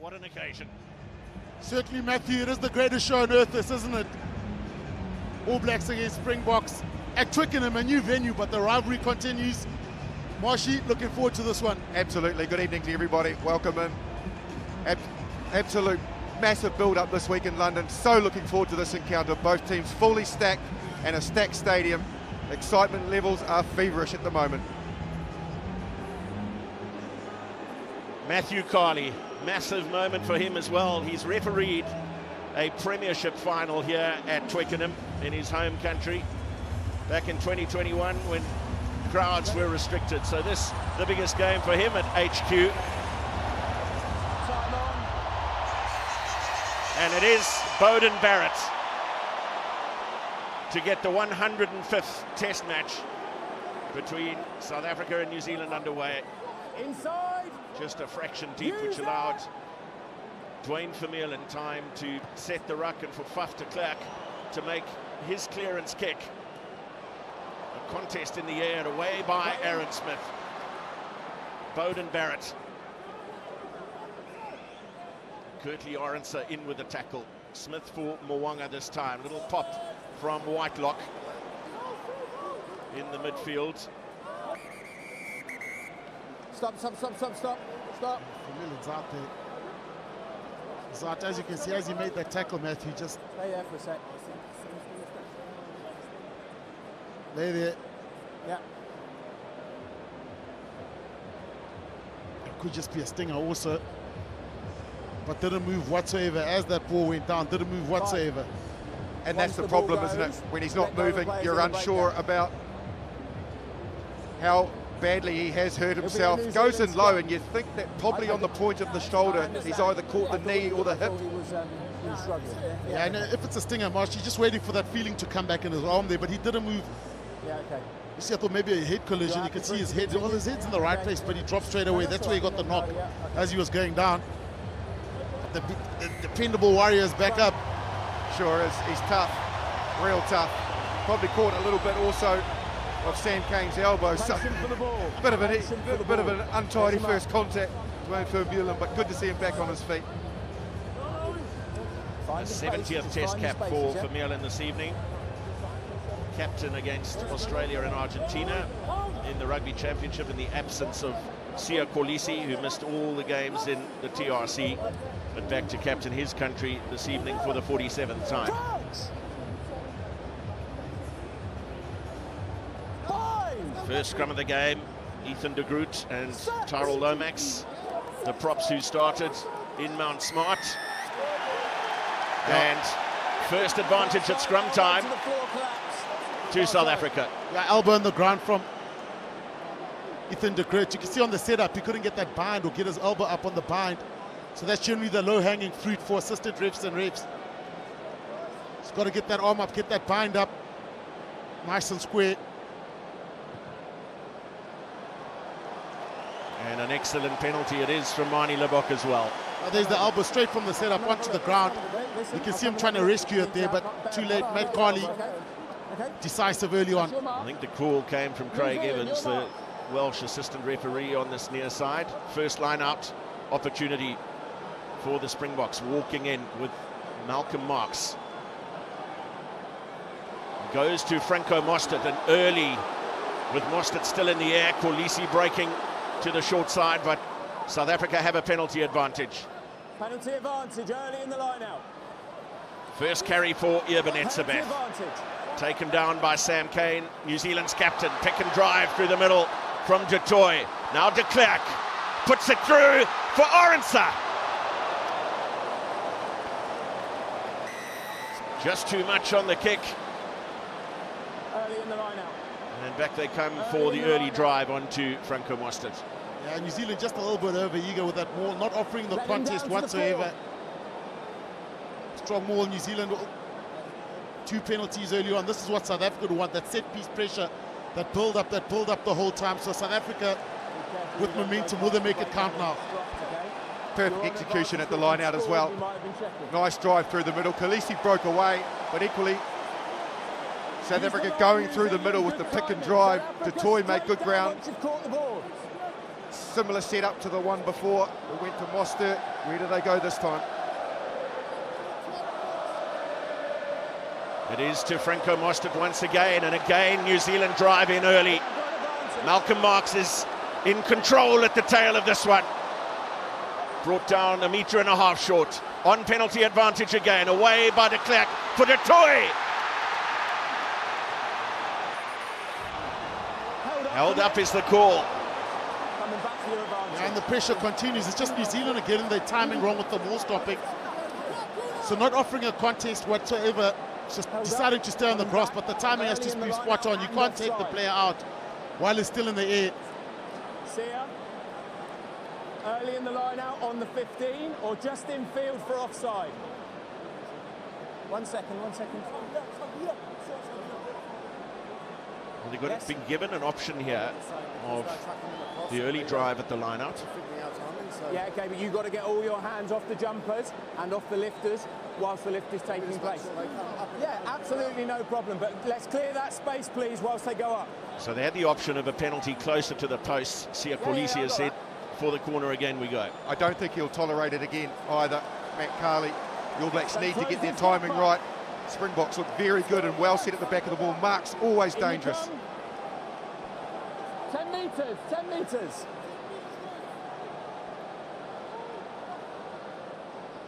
What an occasion. Certainly, Matthew, it is the greatest show on earth, this, isn't it? All Blacks against Springboks at Twickenham, a new venue, but the rivalry continues. Marshy, looking forward to this one. Absolutely. Good evening to everybody. Welcome in. Absolute massive build-up this week in London. So looking forward to this encounter. Both teams fully stacked and a stacked stadium. Excitement levels are feverish at the moment. Matthew Carley, massive moment for him as well. He's refereed a premiership final here at Twickenham in his home country back in 2021 when crowds were restricted. So this, the biggest game for him at HQ. And it is Beauden Barrett to get the 105th test match between South Africa and New Zealand underway. Inside. Just a fraction deep, which allowed Dwayne Vermeulen time to set the ruck and for Faf de Klerk to make his clearance kick. A contest in the air, away by Aaron Smith. Beauden Barrett. Kurtley Orense in with the tackle. Smith for Mwanga this time. Little pop from Whitelock in the midfield. Stop. Vermeulen's out there. He's out, as you can see, as he made that tackle, Matthew, just Stay there for a sec. lay there. Yeah. It could just be a stinger also. But didn't move whatsoever as that ball went down, didn't move whatsoever. And that's the problem, isn't it? When he's not moving, you're unsure about how badly he has hurt himself. Goes in low, and you think that probably on the point of the shoulder, he's either caught the knee or the hip. Yeah, and if it's a stinger, Marsh, he's just waiting for that feeling to come back in his arm there, but he didn't move. Yeah, okay. You see, I thought maybe a head collision. You could see his head. Well, his head's in the right place, but he dropped straight away. That's where he got the knock as he was going down. The dependable Warriors back up. Sure is. He's tough, real tough. Probably caught a little bit also of Sam Kane's elbow. So a bit of an untidy first contact to Vermeulen, but good to see him back on his feet. The 70th test cap for Vermeulen this evening. Captain against Australia and Argentina in the Rugby Championship in the absence of Sia Kolisi, who missed all the games in the TRC, but back to captain his country this evening for the 47th time. First scrum of the game, Ethan de Groot and Tyrell Lomax, the props who started in Mount Smart. And first advantage at scrum time to South Africa. Yeah, elbow on the ground from Ethan de Groot. You can see on the setup, he couldn't get that bind or get his elbow up on the bind. So that's generally the low-hanging fruit for assistant refs and refs. He's got to get that arm up, get that bind up, nice and square. And an excellent penalty it is from Mani Lebok as well. There's the elbow straight from the setup onto the ground. You can see him trying to rescue it there, but too late. Matt Carley decisive early on. I think the call came from Craig Evans, the Welsh assistant referee on this near side. First line out opportunity for the Springboks, walking in with Malcolm Marx. Goes to Franco Mostert, and early with Mostert still in the air, Kolisi breaking to the short side, but South Africa have a penalty advantage. Penalty advantage early in the line out. First carry for Eben Etzebeth. Taken down by Sam Cane, New Zealand's captain. Pick and drive through the middle from du Toit. Now de Klerk puts it through for Orense. Just too much on the kick. Early in the line out. And back they come for the early drive onto Franco Mostert. Yeah, New Zealand just a little bit over eager with that maul, not offering the contest whatsoever. Strong maul, New Zealand. 2 penalties early on. This is what South Africa would want, that set piece pressure, that build up the whole time. So South Africa with momentum, will they make it count now? Perfect execution at the line out as well. Nice drive through the middle. Kolisi broke away, but equally South Africa going through the middle with the pick and drive. Du Toit made good ground. similar setup to the one before. We went to Mostert. Where do they go this time? It is to Franco Mostert once again, and again New Zealand drive in early. Malcolm Marx is in control at the tail of this one. Brought down 1.5 meters short. On penalty advantage again, away by de Klerk for de Toy. Held up is the call. Yeah, and the pressure continues. It's just New Zealand are getting their timing wrong with the ball stopping. So not offering a contest whatsoever, just deciding to stay on the grass, but the timing has to be spot on. You can't take the player out while he's still in the air. Early in the line out on the 15 or just in field for offside. 1 second, 1 second. Well, they've been given an option here of the early drive at the line out. Yeah, okay, but you've got to get all your hands off the jumpers and off the lifters whilst the lift is taking place. Yeah, absolutely no problem, but let's clear that space, please, whilst they go up. So they had the option of a penalty closer to the post. Sia Kolisi has said, for the corner again we go. I don't think he'll tolerate it again either, Matt Carley. The All Blacks need to get their timing right. Springboks look very good and well set at the back of the ball. Mark's always dangerous. 10 metres, 10 metres.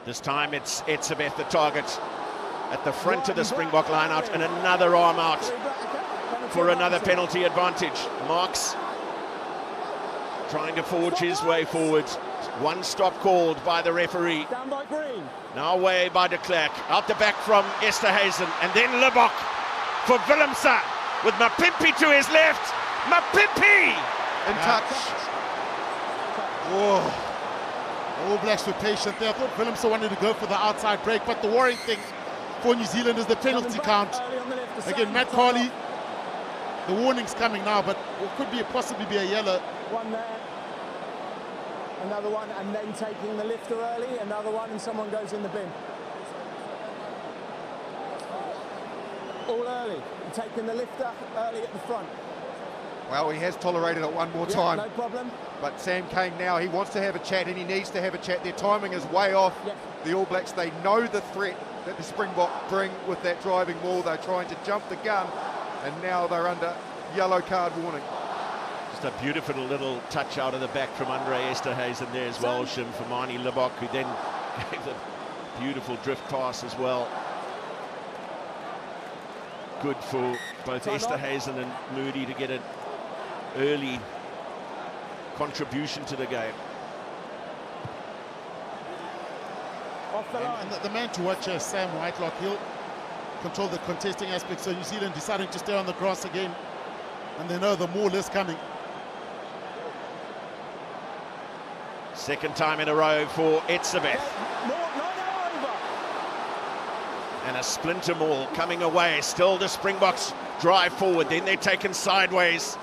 This time it's Etzebeth the target at the front of the Springbok line out, and another arm out for another penalty advantage. Marks trying to forge his way forward. One stop called by the referee. Down by Green. Now away by de Klerk. Out the back from Esterhuizen, and then Libbok for Willemse with Mapimpi to his left. Mapimpi! In touch. Oh. All Blacks were patient there. I thought Willemse wanted to go for the outside break, but the worrying thing for New Zealand is the penalty count. Again, Matt Carley, the warning's coming now, but it could be possibly be a yellow. One there, another one, and then taking the lifter early, another one, and someone goes in the bin. All early, and taking the lifter early at the front. Well, he has tolerated it one more time. No problem. But Sam Cane now, he wants to have a chat and he needs to have a chat. Their timing is way off. The All Blacks, they know the threat that the Springbok bring with that driving maul. They're trying to jump the gun, and now they're under yellow card warning. Just a beautiful little touch out of the back from Andre Esterhuizen there as well, Shim, for Marnie Libbok, who then gave the beautiful drift pass as well. Good for both Esterhuizen and Moody to get an early contribution to the game. And the man to watch is Sam Whitelock. He'll control the contesting aspect, so New Zealand deciding to stay on the grass again, and they know the maul is coming. Second time in a row for Etzebeth. And a splinter maul coming away. Still the Springboks drive forward, then they're taken sideways.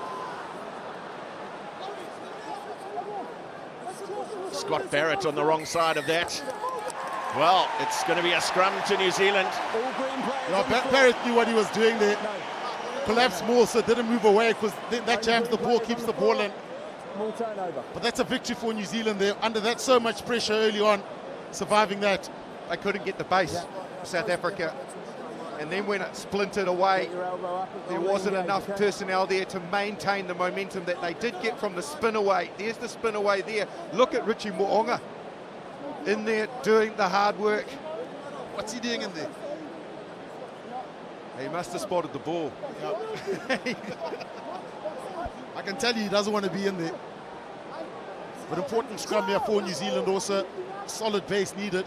Scott Barrett on the wrong side of that. Well, it's going to be a scrum to New Zealand. Barrett knew what he was doing there. Collapsed maul, so didn't move away, because that jams the ball, keeps the ball in. But that's a victory for New Zealand there. Under that, so much pressure early on, surviving that. They couldn't get the base, South Africa. And then when it splintered away, there wasn't enough personnel there to maintain the momentum that they did get from the spin away. There's the spin away there. Look at Richie Mo'onga in there doing the hard work. What's he doing in there? He must have spotted the ball. Yep. I can tell you he doesn't want to be in there. But important scrum here for New Zealand also. Solid base needed.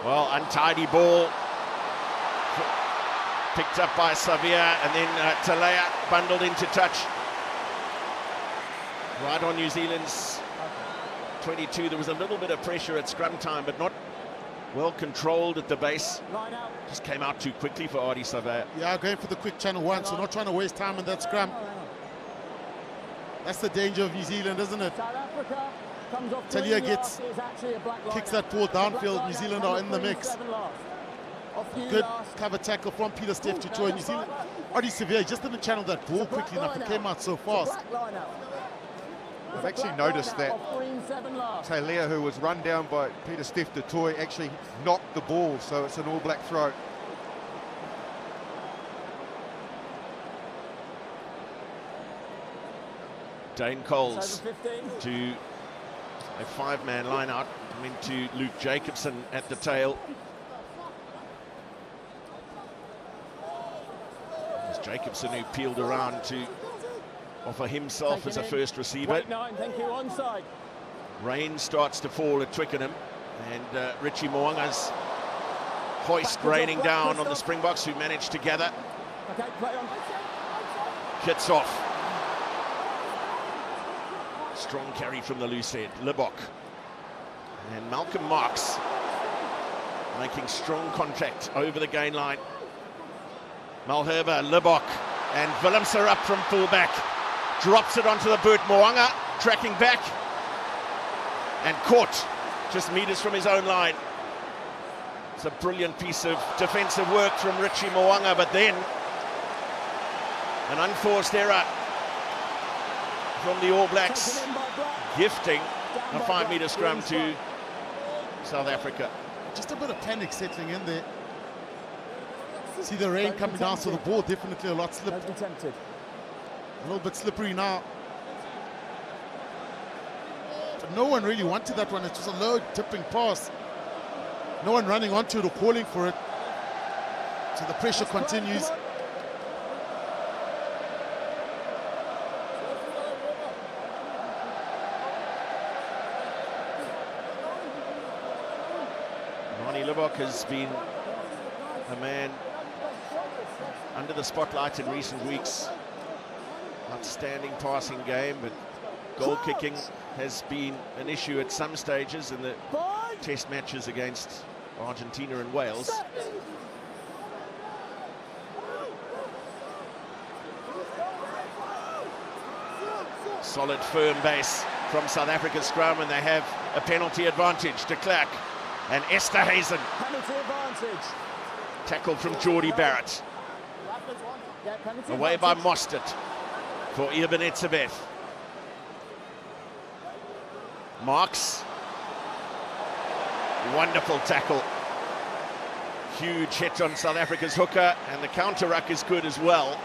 Well, untidy ball. Picked up by Savia, and then Talea bundled into touch. Right on New Zealand's 22. There was a little bit of pressure at scrum time, but not well controlled at the base. Just came out too quickly for Ardie Savia. Yeah, going for the quick channel one, so not trying to waste time in that scrum. That's the danger of New Zealand, isn't it? Talia kicks that ball downfield. New Zealand are in the mix. Good cover tackle from Peter Steff to Troy. New Zealand, already severe, just didn't channel that ball quickly enough. It came out so fast. I've actually noticed that Taylor, who was run down by Peter Steff du Toit, actually knocked the ball, so it's an All Black throw. Dane Coles to a 5-man line out, into Luke Jacobson at the tail. It's Jacobson who peeled around to offer himself as a first receiver. Thank you, onside. Rain starts to fall at Twickenham, and Richie Mo'unga's hoist raining down on the Springboks, who managed to gather. Okay, play on. Kits off. Strong carry from the loose head, Libok. And Malcolm Marks making strong contact over the gain line. Malherbe, Libok, and Willemse up from fullback. Drops it onto the boot. Mo'unga tracking back and caught just meters from his own line. It's a brilliant piece of defensive work from Richie Mo'unga, but then an unforced error from the All Blacks, gifting a 5-meter scrum to South Africa. Just a bit of panic settling in there. See the rain coming down, so the ball definitely a lot slippery. Don't be tempted. A little bit slippery now. But no one really wanted that one. It was a low tipping pass. No one running onto it or calling for it. So the pressure continues. Libok has been a man under the spotlight in recent weeks. Outstanding passing game, but goal kicking has been an issue at some stages in the test matches against Argentina and Wales. Solid, firm base from South Africa's scrum, and they have a penalty advantage. De Klerk and Esterhuizen. Penalty advantage. Tackle from Geordie Barrett. Away by Mostert for Eben Etzebeth. Marks. Wonderful tackle. Huge hit on South Africa's hooker, and the counter ruck is good as well.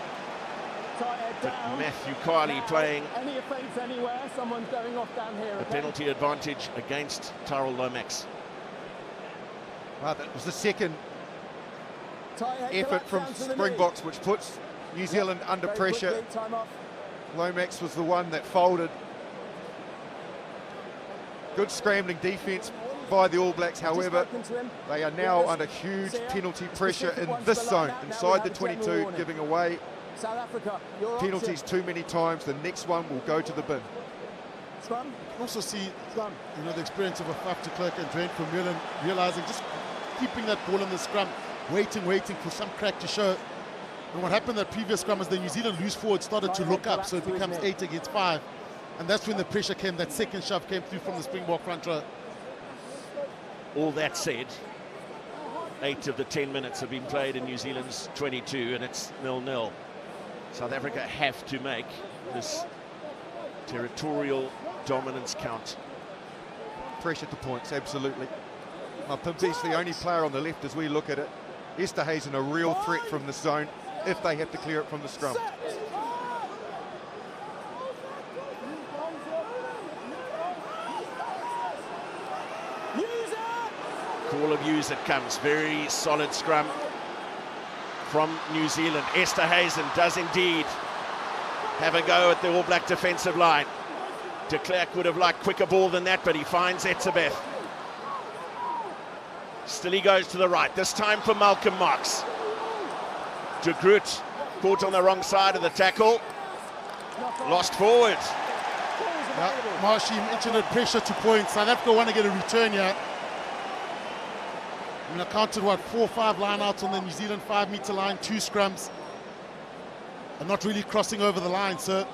But Matthew Carley playing any offence anywhere, someone's going off down here. The penalty advantage against Tyrell Lomax. Well, that was the second effort from Springboks, which puts New Zealand under pressure. Lomax was the one that folded. Good scrambling defence by the All Blacks, however, they are now under huge penalty pressure in this zone, inside the 22, giving away penalties too many times. The next one will go to the bin. You can also see, the experience of a Faf de Klerk and Drain from Mullen realizing just keeping that ball in the scrum, waiting for some crack to show. And what happened that previous scrum is the New Zealand loose forward started to look up, so it becomes 8 against 5. And that's when the pressure came, that second shove came through from the Springbok front row. All that said, 8 of the 10 minutes have been played in New Zealand's 22, and it's 0-0. South Africa have to make this territorial dominance count. Pressure to points, absolutely. Pimpy's the only player on the left as we look at it. Esterhuizen a real threat from the zone if they have to clear it from the scrum. Call of use it comes. Very solid scrum from New Zealand. Esterhuizen does indeed have a go at the All Black defensive line. De Klerk would have liked quicker ball than that, but he finds Etzebeth. Still he goes to the right, this time for Malcolm Marks. De Groot caught on the wrong side of the tackle. Lost forward. Marshy mentioned it, pressure to points. South Africa want to get a return here. I mean, I counted, 4 or 5 line-outs on the New Zealand 5-meter line, 2 scrums. And not really crossing over the line. So,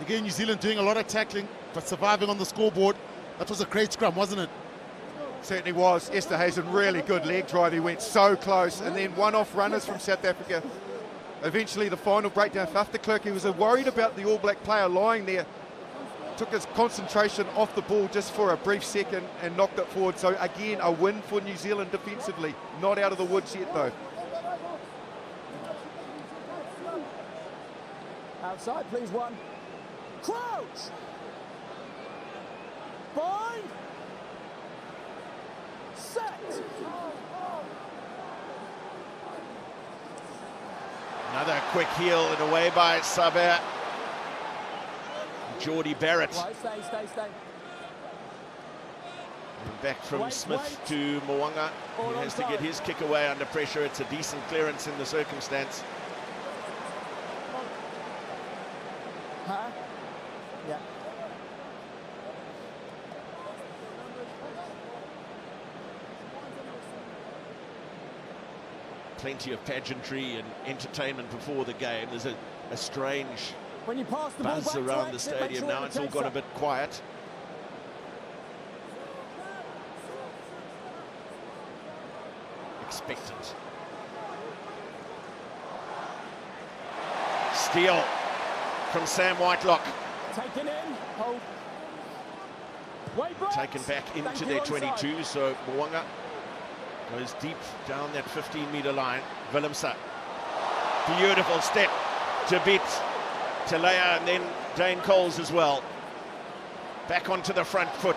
again, New Zealand doing a lot of tackling, but surviving on the scoreboard. That was a great scrum, wasn't it? Certainly was. Esterhuizen, really good leg drive. He went so close. And then one-off runners from South Africa. Eventually the final breakdown for Afterclerk. He was worried about the All Black player lying there. Took his concentration off the ball just for a brief second and knocked it forward. So again, a win for New Zealand defensively. Not out of the woods yet though. Outside, please, one. Crouch! Bind! Set! Another quick heel and away by Saber. Geordie Barrett. Right, stay. And back from Smith wait. to Mwanga. All He on has to time. get his kick away under pressure. It's a decent clearance in the circumstance. Huh? Yeah. Plenty of pageantry and entertainment before the game. There's a strange When you pass the ball buzz back to around the exit, make stadium sure now. it It's all takes got a up. bit quiet. Expectant. Steal from Sam Whitelock. Taken in, hold. Wait, Brett. Taken back Thank into you, their onside. 22, so Mwanga goes deep down that 15-metre line. Willemse, beautiful step to beat Talea, and then Dane Coles as well. Back onto the front foot.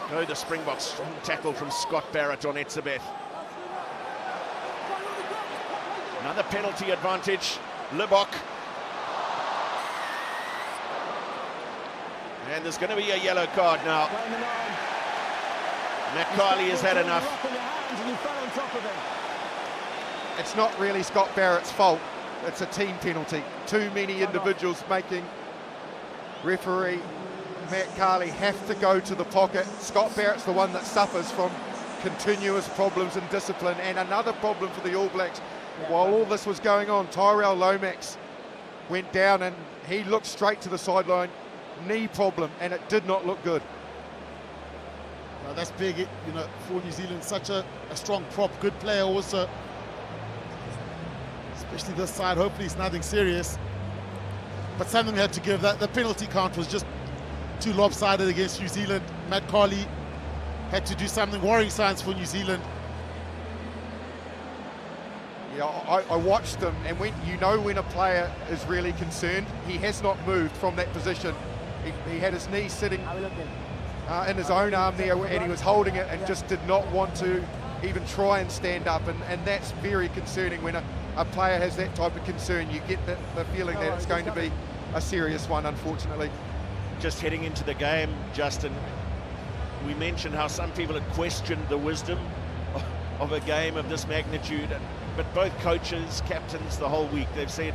Go the Springboks, strong tackle from Scott Barrett on Etzebeth. Another penalty advantage, Libok. And there's going to be a yellow card now. Playing the line. Matt Carley has had enough. Rock in your hands and you fell on top of him. It's not really Scott Barrett's fault. It's a team penalty. Too many individuals making referee Matt Carley have to go to the pocket. Scott Barrett's the one that suffers from continuous problems in discipline, and another problem for the All Blacks. While all this was going on, Tyrell Lomax went down and he looked straight to the sideline. Knee problem, and it did not look good. Well, that's big, you know, for New Zealand. Such a strong prop, good player also. Especially this side. Hopefully it's nothing serious. But something had to give. That the penalty count was just too lopsided against New Zealand. Matt Carley had to do something. Worrying signs for New Zealand. Yeah, I watched him, and when you know when a player is really concerned, he has not moved from that position. He had his knee sitting in his own arm there, and he was holding it and just did not want to even try and stand up, and that's very concerning. When a player has that type of concern, you get the feeling that it's going to be a serious one, unfortunately. Just heading into the game, Justin, we mentioned how some people had questioned the wisdom of a game of this magnitude, but both coaches, captains, the whole week, they've said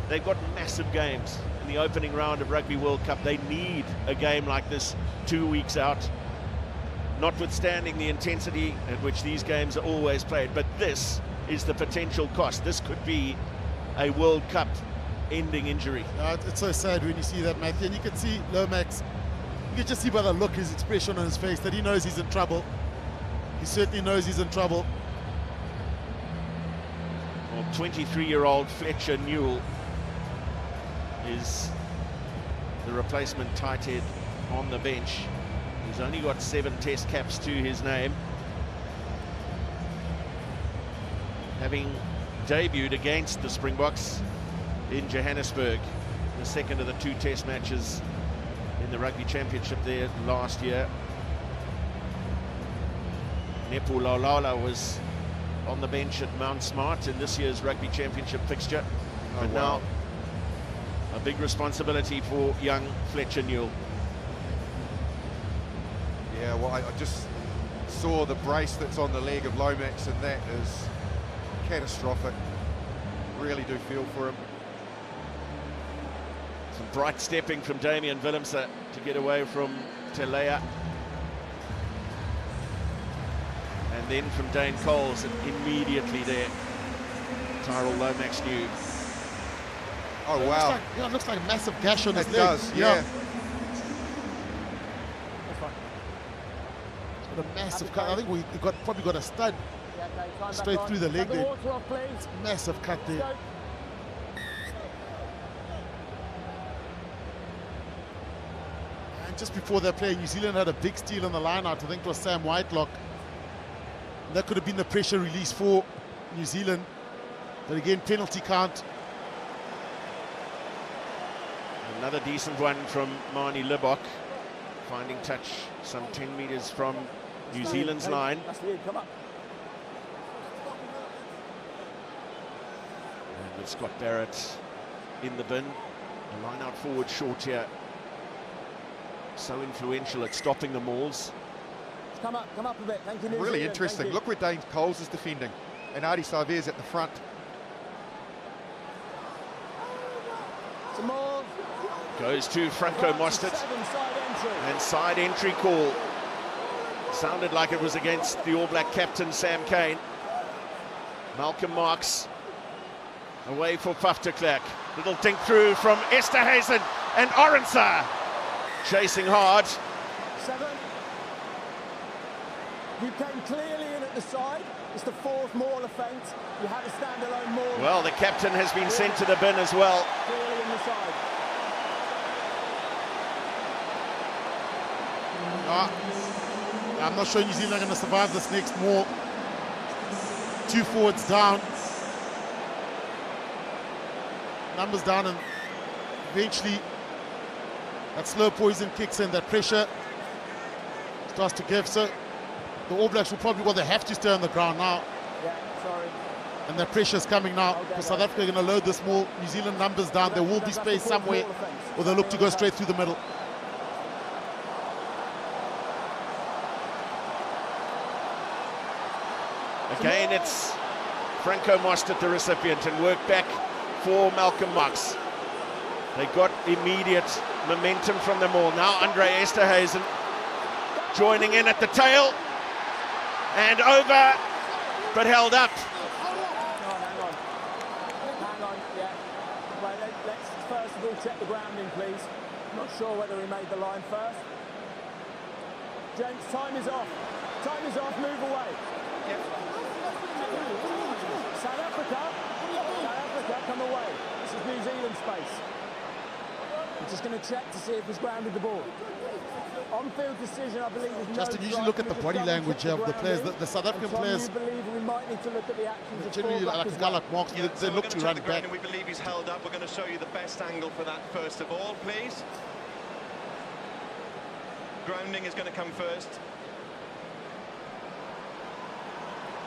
they've got massive games in the opening round of Rugby World Cup. They need a game like this 2 weeks out, notwithstanding the intensity at which these games are always played. But this is the potential cost. This could be a World Cup ending injury. It's so sad when you see that, Matthew. And you can see Lomax, you can just see by the look, his expression on his face, that he knows he's in trouble. He certainly knows he's in trouble. Well, 23-year-old Fletcher Newell is the replacement tight head on the bench. He's only got 7 test caps to his name, having debuted against the Springboks in Johannesburg, the second of the 2 test matches in the Rugby Championship there last year. Nepo Laulala was on the bench at Mount Smart in this year's Rugby Championship fixture. But now a big responsibility for young Fletcher Newell. Yeah, well, I just saw the brace that's on the leg of Lomax, and that is catastrophic. Really do feel for him. Some bright stepping from Damian Willemse to get away from Telea. And then from Dane Coles, and immediately there, Tyrell Lomax knew. Oh, wow. It looks like a massive gash on his It leg. does, yeah. But a massive cut. I think we probably got a stud straight through the leg there. Massive cut there. And just before that play, New Zealand had a big steal on the line out. I think it was Sam Whitelock. That could have been the pressure release for New Zealand. But again, penalty count. Another decent one from Marnie Libbok, finding touch some 10 meters from New Zealand's line. Come up. And with Scott Barrett in the bin, a line out forward short here. So influential at stopping the mauls. Come up a bit. Thank you, New Really Zealand. interesting. Look where Dane Coles is defending, and Artie Save's at the front. Some more. Goes to Franco Mostert, and side entry call. Sounded like it was against the All Black captain Sam Cane. Malcolm Marx away for Paf de Klerk. Little dink through from Esterhuizen and Orensa chasing hard. 7. You came clearly in at the side. It's the 4th maul offence. You had a standalone maul. Well, the captain has been sent to the bin as well. Clearly in the side. I'm not sure New Zealand are going to survive this next maul. 2 forwards down. Numbers down, and eventually that slow poison kicks in, that pressure starts to give. So the All Blacks will probably, well, they have to stay on the ground now. Yeah, sorry. And that pressure's coming now. For South Africa are going to load this maul. New Zealand numbers down. There will be space somewhere, or they'll look to go straight through the middle. Again, it's Franco Mostert, the recipient, and work back for Malcolm Marx. They got immediate momentum from them all. Now Andre Esterhuizen joining in at the tail, and over, but held up. Hang on, yeah. Right, let's first of all check the grounding, please. Not sure whether he made the line first. James, time is off. Time is off, move away. Yep. South Africa, come away. This is New Zealand space. We're just going to check to see if he's grounded the ball. On-field decision, I believe, is Justin, no usually look at the body language of the players. The South African players, you believe we might need to look at the actions of generally, like a guy like Marks, Yeah, they look to run back. We believe he's held up. We're going to show you the best angle for that first of all, please. Grounding is going to come first.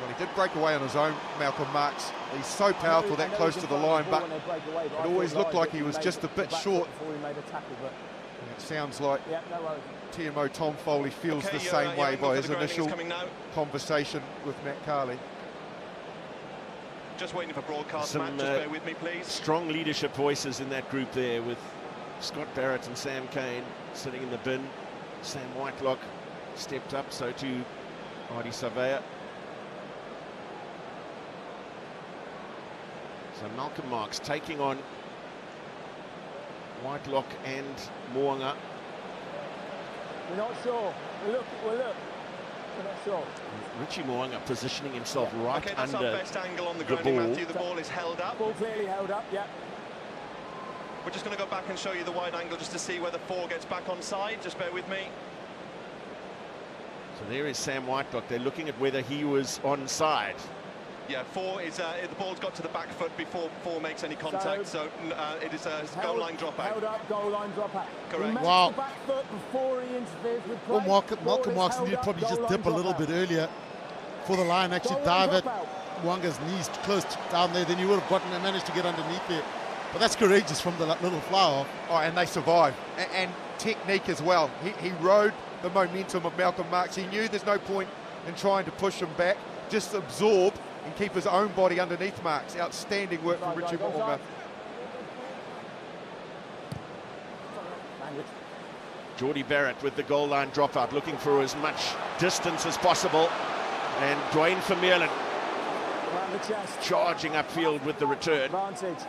Well, he did break away on his own, Malcolm Marx. He's so powerful that close to the line, but it always looked like he was just a bit short. And it sounds like TMO Tom Foley feels the same way by his initial conversation with Matt Carley. Just waiting for broadcast, Matt. Just bear with me, please. Strong leadership voices in that group there, with Scott Barrett and Sam Cane sitting in the bin. Sam Whitelock stepped up, so too Artie Savea. So Malcolm Marx taking on Whitelock and Mo'unga. We're not sure. We're not sure. Richie Mo'unga positioning himself right Okay, that's under our best angle on the the grounding, ball. Matthew. The ball is held up. Ball clearly held up, yeah. We're just going to go back and show you the wide angle just to see whether 4 gets back on side. Just bear with me. So there is Sam Whitelock. They're looking at whether he was onside. Yeah, 4 is the ball's got to the back foot before 4 makes any contact, so it is a goal line dropout. Held up, goal line dropout. Correct. Wow. The back foot before he interferes with play. Well, Malcolm Marx needed probably just dip a little bit earlier for the line, actually dive at Mwanga's knees close down there, then you would have gotten and managed to get underneath there. But that's courageous from the little flower. Oh, and they survived. And technique as well. He rode the momentum of Malcolm Marx. He knew there's no point in trying to push him back. Just absorb and keep his own body underneath Marx. Outstanding work from Richie Mo'unga. Geordie Barrett with the goal line dropout, looking for as much distance as possible. And Dwayne Vermeulen charging upfield with the return. Advantage.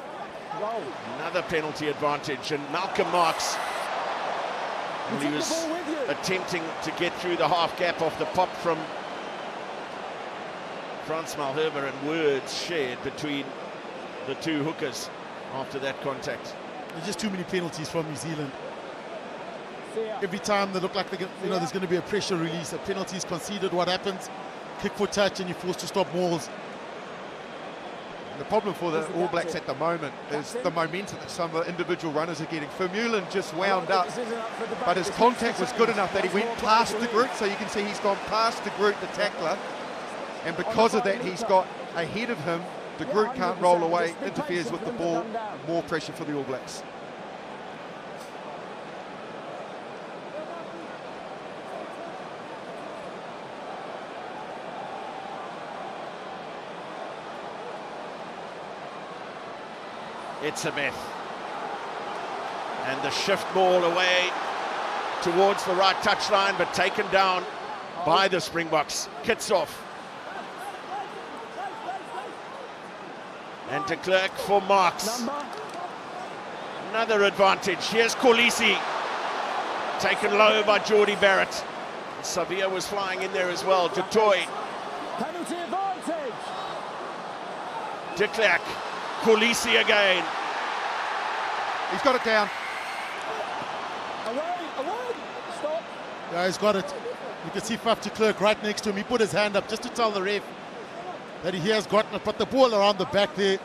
Goal. Another penalty advantage, and Malcolm Marx Well, he was attempting to get through the half gap off the pop from Frans Malherbe, and words shared between the two hookers after that contact. There's just too many penalties from New Zealand. Every time they look like they're, there's going to be a pressure release, a penalty is conceded, what happens? Kick for touch and you're forced to stop mauls. The problem for the All Blacks at the moment is the momentum that some of the individual runners are getting. Vermeulen just wound up, but his contact was good enough that he went past the group, so you can see he's gone past the group, the tackler, and because of that he's got ahead of him. The group can't roll away, interferes with the ball, more pressure for the All Blacks. Etzebeth, and the shift ball away towards the right touchline, but taken down by the Springboks. Kitsoff and de Klerk for marks. Another advantage. Here's Kolisi, taken low by Geordie Barrett. Savia was flying in there as well. Du Toit, Penalty advantage. de Klerk, Kolisi again. He's got it down. Away, stop. Yeah, he's got it. You can see Faf de Klerk right next to him. He put his hand up just to tell the ref that he has gotten it, but the ball around the back there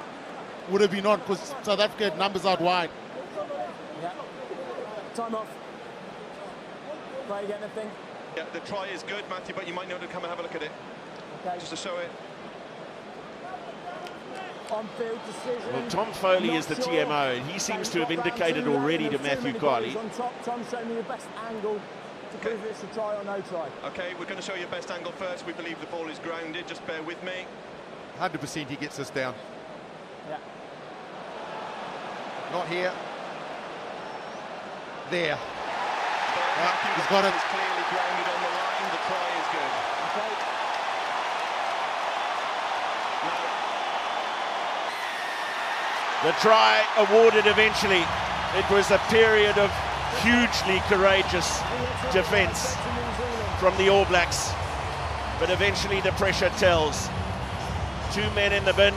would have been on, because South Africa had numbers out wide. Yeah. Time off. Try again, anything. Yeah, the try is good, Matthew, but you might need to come and have a look at it. Okay. Just to show it. On-field decision. Well, Tom Foley is the TMO, and he seems to have indicated already to Matthew Carley. Tom, show me your best angle to prove it's a try or no try. Okay, we're going to show you best angle first. We believe the ball is grounded. Just bear with me. 100% he gets this down. Yeah. Not here. There. He's got it. It's clearly grounded on the line. The try is good. Okay. The try awarded eventually. It was a period of hugely courageous defence from the All Blacks, but eventually the pressure tells. 2 men in the bin,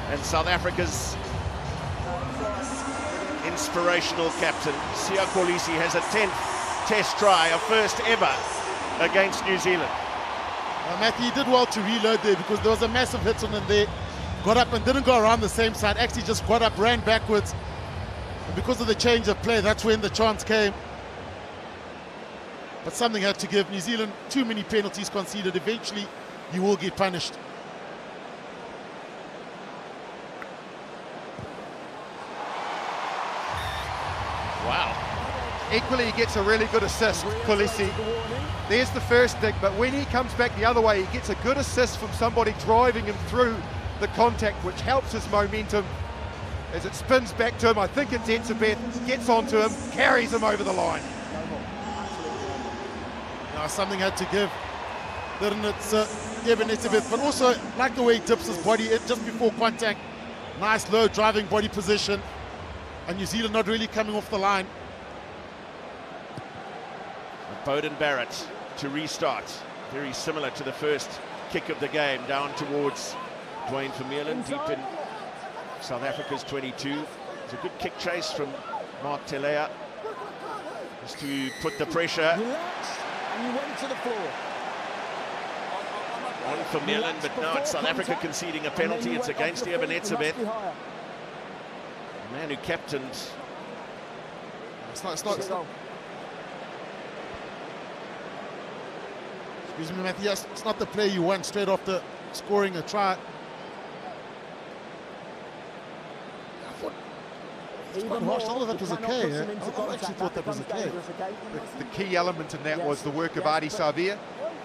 and South Africa's inspirational captain, Siya Kolisi, has a 10th test try, a first ever against New Zealand. Matthew, he did well to reload there, because there was a massive hit on him there. Got up and didn't go around the same side, actually just got up, ran backwards. And because of the change of play, that's when the chance came. But something had to give. New Zealand, too many penalties conceded. Eventually, you will get punished. Wow. Equally, he gets a really good assist, Kolisi. There's the first dig, but when he comes back the other way, he gets a good assist from somebody driving him through the contact, which helps his momentum as it spins back to him. I think it's Etzebeth, gets onto him, carries him over the line. Now, something had to give. Didn't it, Evan Etzebeth, but also like the way he dips his body in just before contact. Nice low driving body position, and New Zealand not really coming off the line. Beauden Barrett to restart, very similar to the first kick of the game, down towards Dwayne Vermeulen, deep in South Africa's 22. It's a good kick chase from Mark Telea, just to put the pressure Relax, and you went to the floor. on Vermeulen, but now it's South Africa conceding a penalty. It's against Evan Etzebeth, the man who captained. It's not. Excuse me, Matthew. Yes, it's not the play you want straight after scoring a try. Quite harsh. All of that was okay. I actually thought that was okay. The key element in that was the work of Ardie Savia.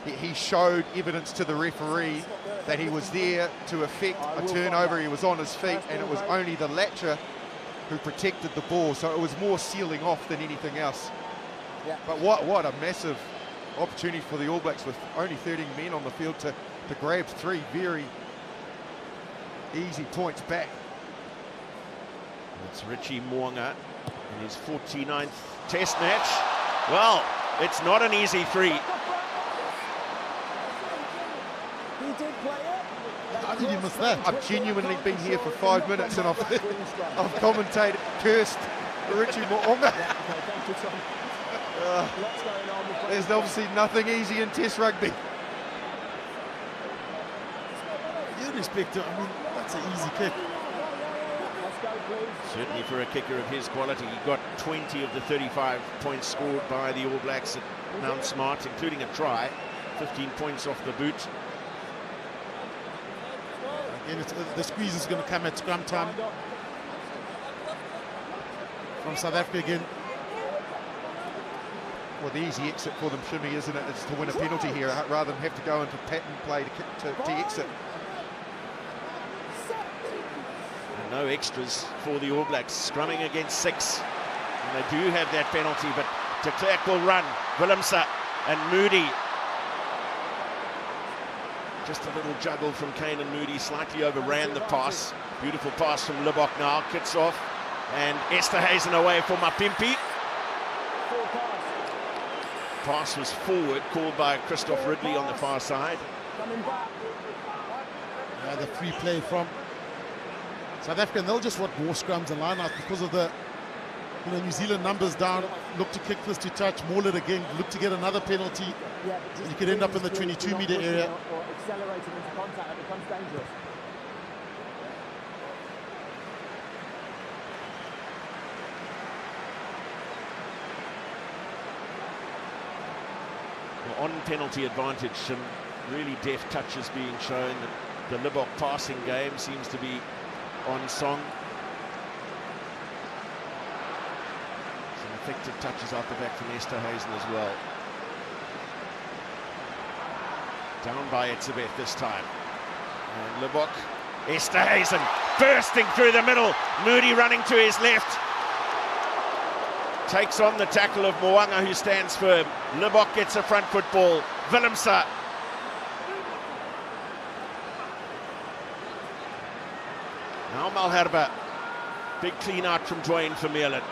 He showed evidence to the referee that he was there to effect a turnover. He was on his feet, and it was only the latcher who protected the ball. So it was more sealing off than anything else. But what a massive opportunity for the All Blacks, with only 13 men on the field to grab 3 very easy points back. It's Richie Mwanga in his 49th Test match. Well, it's not an easy 3. He did play it. How did you miss that? I've genuinely been here for 5 minutes and I've commentated, cursed Richie Mo'onga. There's obviously nothing easy in Test rugby. Irrespective, I mean, that's an easy kick. Certainly for a kicker of his quality. He got 20 of the 35 points scored by the All Blacks at Mount Smart, including a try. 15 points off the boot. Again, the squeeze is going to come at scrum time from South Africa again. Well, the easy exit for them, Shimmy, isn't it? It's to win a penalty here rather than have to go into pattern play to exit. And no extras for the All Blacks, scrumming against 6. And they do have that penalty, but de Klerk will run. Willemse and Moody. Just a little juggle from Kane and Moody, slightly overran the pass. Beautiful pass from Libbok now, kicks off. And Esterhuizen away for Mapimpi. Pass was forward, called by Christoph Ridley on the far side. The free play from South Africa, and they'll just want more scrums and lineouts because of the New Zealand numbers down. Look to kick this to touch, maul it again, look to get another penalty. You could end up in the 22-meter area. Or accelerating into contact, it becomes dangerous. Well, on penalty advantage, some really deft touches being shown. The Libbok passing game seems to be on song. Some effective touches out the back from Esterhuizen as well. Down by Etzebeth this time. And Libbok, Esterhuizen bursting through the middle. Moody running to his left. Takes on the tackle of Mo'onga, who stands firm. Libbok gets a front foot ball. Willemse. Now Malherbe. Big clean out from Dwayne Vermeulen.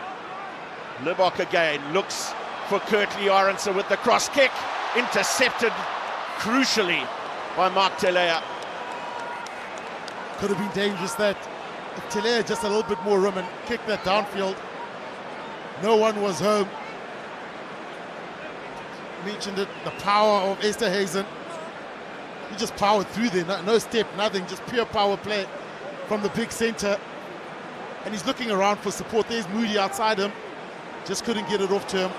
Libbok again looks for Kurtley Arendse with the cross kick. Intercepted crucially by Mark Telea. Could have been dangerous that if Telea just a little bit more room and kicked that downfield. No one was home. Mentioned it, the power of Esterhuizen. He just powered through there, no step, nothing, just pure power play from the big center. And he's looking around for support. There's Moody outside him. Just couldn't get it off to him.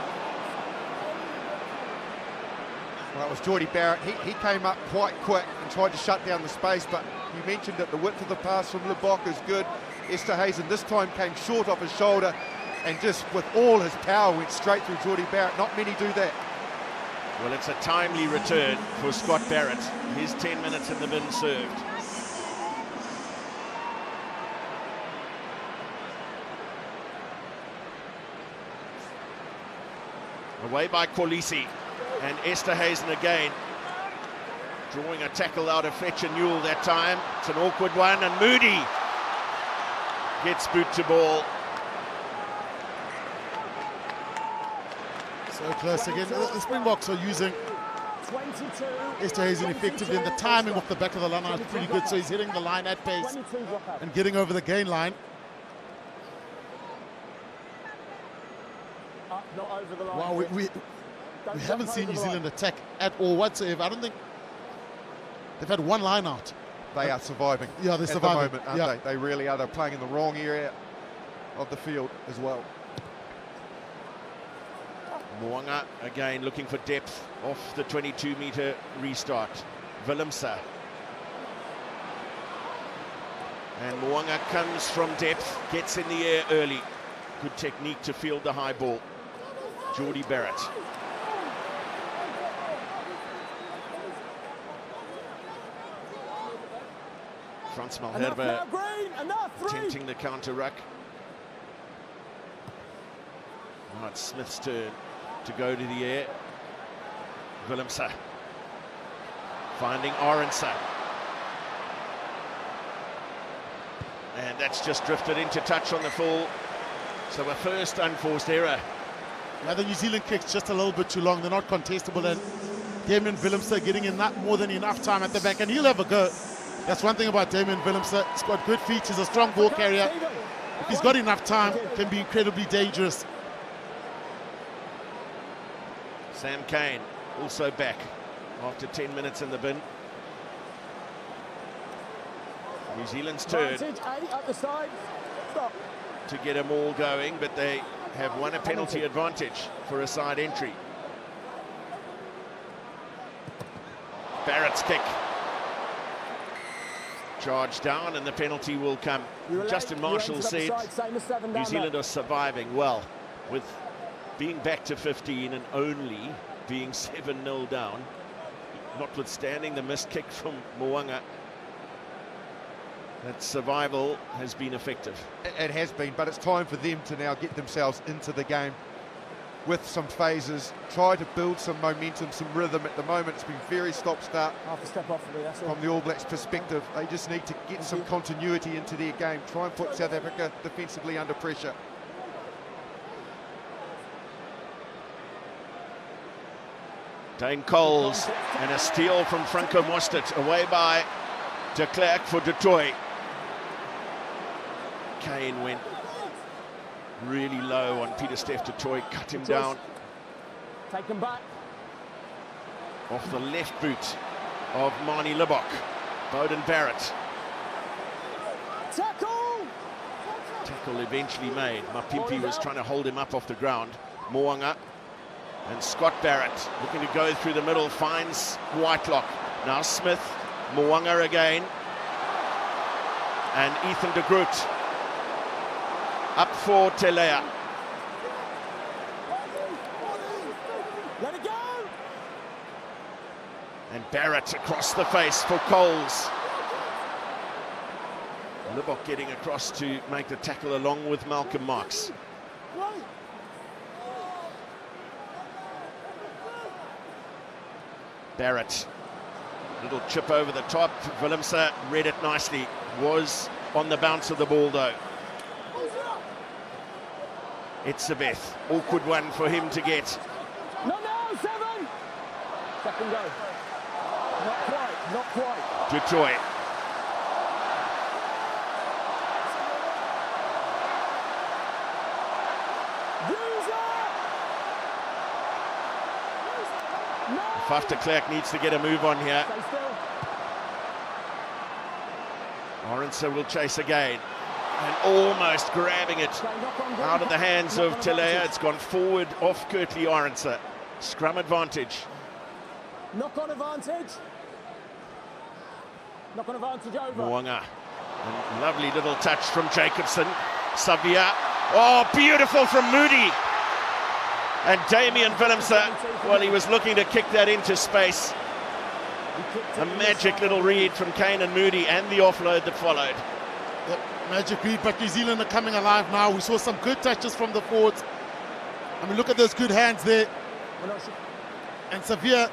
Well, it was Geordie Barrett. He came up quite quick and tried to shut down the space, but you mentioned that the width of the pass from Libbok is good. Esterhuizen this time came short off his shoulder and just with all his power went straight through Geordie Barrett. Not many do that. Well, it's a timely return for Scott Barrett. His 10 minutes in the bin served. Away by Kolisi, and Esterhuizen again drawing a tackle out of Fletcher Newell that time. It's an awkward one, and Moody gets boot to ball. So close again. The Springboks are using Esterhuizen effectively, and the timing off the back of the line is pretty good, so he's hitting the line at pace and getting over the gain line. Not over the line. Wow, we haven't seen New Zealand attack at all whatsoever. I don't think they've had one line out. They are surviving. Yeah, they're surviving. At the moment, aren't they? They really are. They're playing in the wrong area of the field as well. Mo'onga again looking for depth off the 22-meter restart. Willemse. And Mo'onga comes from depth, gets in the air early. Good technique to field the high ball. Geordie Barrett. Frans Malherbe attempting the counter ruck. Now it's Smith's turn to go to the air. Willemse finding Arendse. And that's just drifted into touch on the full. So a first unforced error. Yeah, the New Zealand kicks just a little bit too long. They're not contestable, and Damian Willemse getting in not more than enough time at the back, and he'll have a go. That's one thing about Damian Willemse. He's got good feet. He's a strong ball carrier. If he's got enough time, can be incredibly dangerous. Sam Cane also back after 10 minutes in the bin. New Zealand's turn to get them all going, but they have won a penalty advantage for a side entry. Barrett's kick. Charge down, and the penalty will come. Justin Marshall said New Zealand are surviving well with being back to 15 and only being 7-0 down, notwithstanding the missed kick from Mo'unga. That survival has been effective. It has been, but it's time for them to now get themselves into the game with some phases, try to build some momentum, some rhythm. At the moment, it's been very stop-start. Half a step off for me, that's all. From the All Blacks' perspective, they just need to get some continuity into their game, try and put South Africa defensively under pressure. Dane Coles and a steal from Franco Mostert, away by de Klerk for du Toit. Kane went really low on Pieter-Steph du Toit, cut him down. Take him back. Off the left boot of Marnie Libbok. Bowden Barrett. Tackle! Tackle eventually made. Mapimpi was trying to hold him up off the ground. Mo'unga and Scott Barrett looking to go through the middle, finds Whitelock. Now Smith, Mo'unga again, and Ethan de Groot up for Telea. Let it go! And Barrett across the face for Coles. Libbok getting across to make the tackle along with Malcolm Marx. Barrett, little chip over the top. Willemse read it nicely. Was on the bounce of the ball though. Etzebeth, awkward one for him to get. No, 7! Second go. Not quite. Du Toit. Faf de Klerk needs to get a move on here. Arendse will chase again. And almost grabbing it out of the hands of Telea. It's gone forward off Kurtley Arendse. Scrum advantage. Knock-on advantage. Knock-on advantage over. Mo'unga. And lovely little touch from Jacobson. Savia. Oh, beautiful from Moody. And Damian Willemse, well, he was looking to kick that into space. A magic little read from Kane and Moody, and the offload that followed. Yep, magic read, but New Zealand are coming alive now. We saw some good touches from the forwards. I mean, look at those good hands there. And Savia,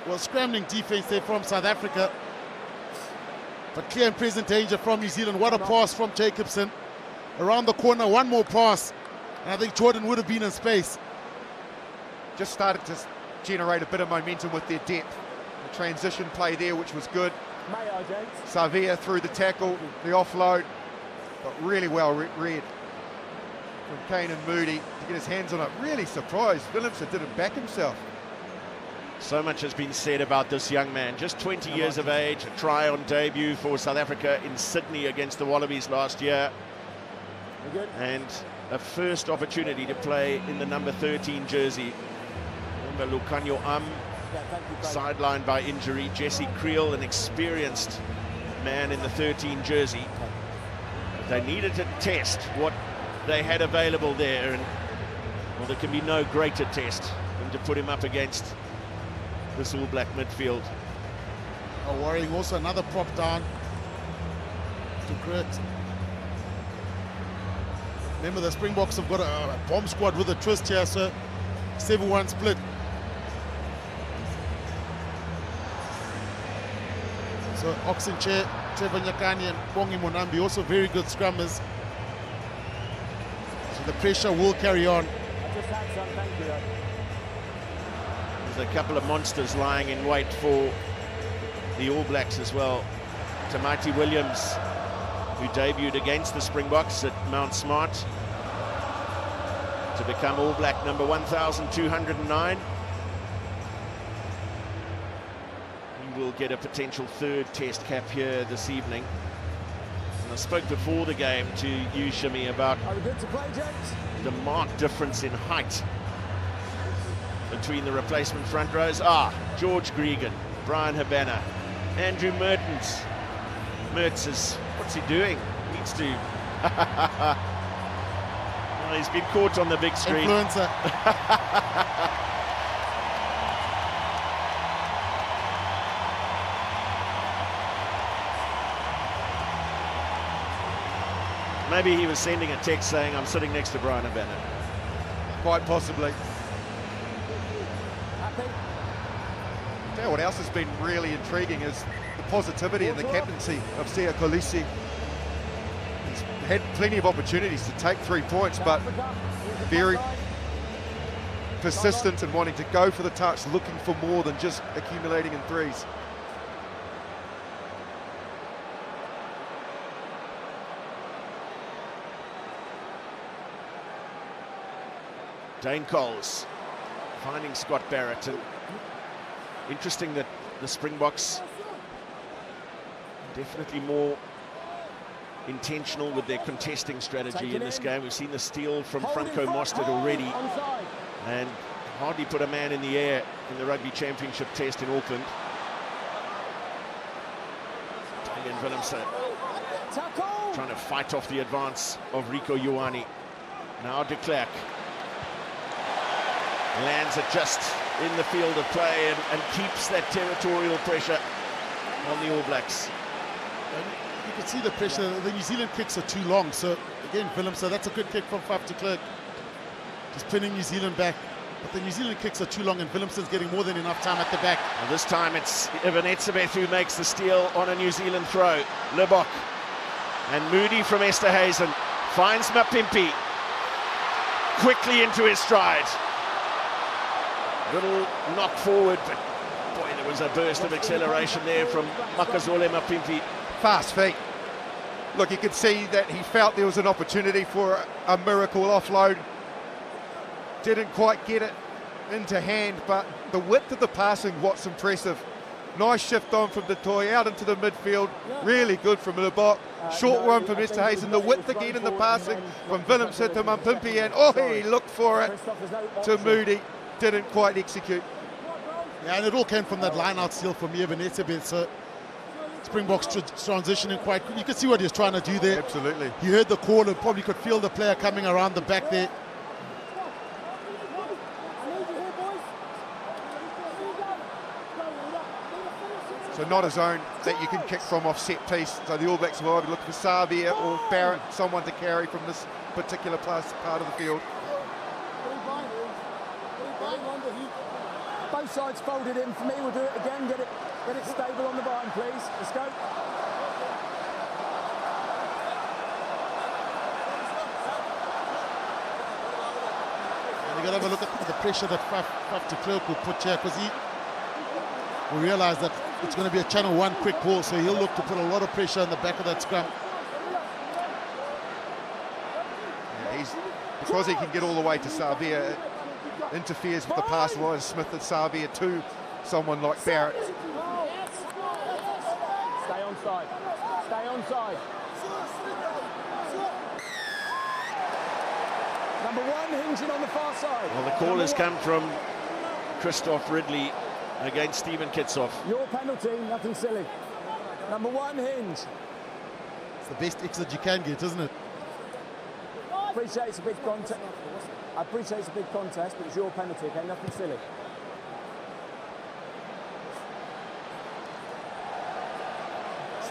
well, scrambling defense there from South Africa. But clear and present danger from New Zealand. What a pass from Jacobson. Around the corner, one more pass. And I think Jordan would have been in space. Just started to generate a bit of momentum with their depth. The transition play there, which was good. Savia through the tackle, the offload, but really well read from Kane and Moody to get his hands on it. Really surprised Willemse didn't back himself. So much has been said about this young man. Just 20 years of age, a try on debut for South Africa in Sydney against the Wallabies last year. And a first opportunity to play in the number 13 jersey. Remember Lucanio sidelined by injury. Jesse Creel, an experienced man in the 13 jersey. They needed to test what they had available there, and well, there can be no greater test than to put him up against this All Black midfield. Oh, worrying also another prop down to Grit. Remember, the Springboks have got a bomb squad with a twist here, so 7-1 split. So Oxenchair, Trevor Nyakani and Bongi Monambi, also very good scrummers. So the pressure will carry on. I just had some, thank you. There's a couple of monsters lying in wait for the All Blacks as well. Tamati Williams, who debuted against the Springboks at Mount Smart to become All Black number 1,209. He will get a potential third test cap here this evening. And I spoke before the game to you, Shimmy, about Are we good to play, gents? the marked difference in height between the replacement front rows. George Gregan, Brian Habana, Andrew Mertens. Mertz is, what's he doing? He needs to. Well, he's been caught on the big screen. Influencer. Maybe he was sending a text saying, I'm sitting next to Brian Habana. Quite possibly. Happy? Tell you what else has been really intriguing is the positivity and the captaincy of Sia Kolisi. He's had plenty of opportunities to take 3 points, but very persistent in wanting to go for the touch, looking for more than just accumulating in threes. Dane Coles finding Scott Barrett. And interesting that the Springboks definitely more intentional with their contesting strategy in this game. We've seen the steal from Franco Mostert already, and hardly put a man in the air in the Rugby Championship test in Auckland. Damian Willemse trying to fight off the advance of Rico Ioane. Now de Klerk lands it just in the field of play and keeps that territorial pressure on the All Blacks. And you can see the pressure. The New Zealand kicks are too long. So again, Willemse, that's a good kick from Faf de Klerk. Just pinning New Zealand back. But the New Zealand kicks are too long, and Willemse's getting more than enough time at the back. Well, this time it's Ivan Etzebeth who makes the steal on a New Zealand throw. Lebok and Moody from Esterhuizen finds Mapimpi quickly into his stride. Little knock forward, but boy, there was a burst of acceleration there from Makazole Mapimpi. Fast feet. Look, you could see that he felt there was an opportunity for a miracle offload. Didn't quite get it into hand, but the width of the passing, what's impressive. Nice shift on from Detoy out into the midfield. Really good from Lebok. Short one from Esterhuizen. The width again in the passing from Willemse to Mapimpi, and he looked for it to Moody. Didn't quite execute. Yeah, and it all came from that line-out steal from Ivan Etzebeth. So Springboks transitioning quite quick. You could see what he was trying to do there. Absolutely. He heard the call and probably could feel the player coming around the back there. So not a zone that you can kick from off set piece. So the All Blacks will either look for Savia or Barrett, someone to carry from this particular part of the field. Both sides folded in for me. We'll do it again. Get it stable on the vine, please. Let's go. And you got to have a look at the pressure that Faf de Klerk will put here, because he will realize that it's going to be a channel one quick ball, so he'll look to put a lot of pressure on the back of that scrum. Yeah, because he can get all the way to Savia, interferes with the pass line. Smith and Savia to someone like Barrett. Stay on side. Stay on side. Number one hinging on the far side. Well, the call has come from Christoph Ridley against Stephen Kitsoff. Your penalty, nothing silly. Number one hinge. It's the best exit you can get, isn't it? Appreciate it's a big contest. I appreciate it's a big contest, but it's your penalty, okay? Nothing silly.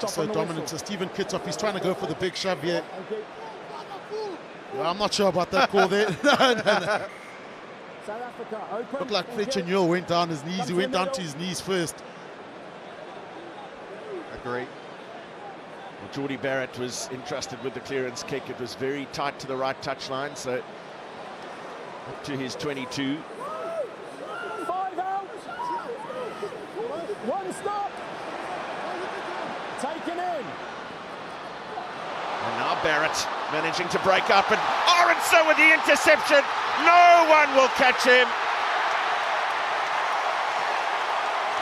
Just so dominant. So Stephen Kitsoff, he's trying to go for the big shove here. Well, I'm not sure about that call there. No. South Africa, open. Looked like Fletcher Newell went down his knees. He went down to his knees first. Agree. Well, Geordie Barrett was entrusted with the clearance kick. It was very tight to the right touchline, so up to his 22. 5 out. 1 stop. Taken in. And now Barrett managing to break up, and Orense with the interception. No one will catch him.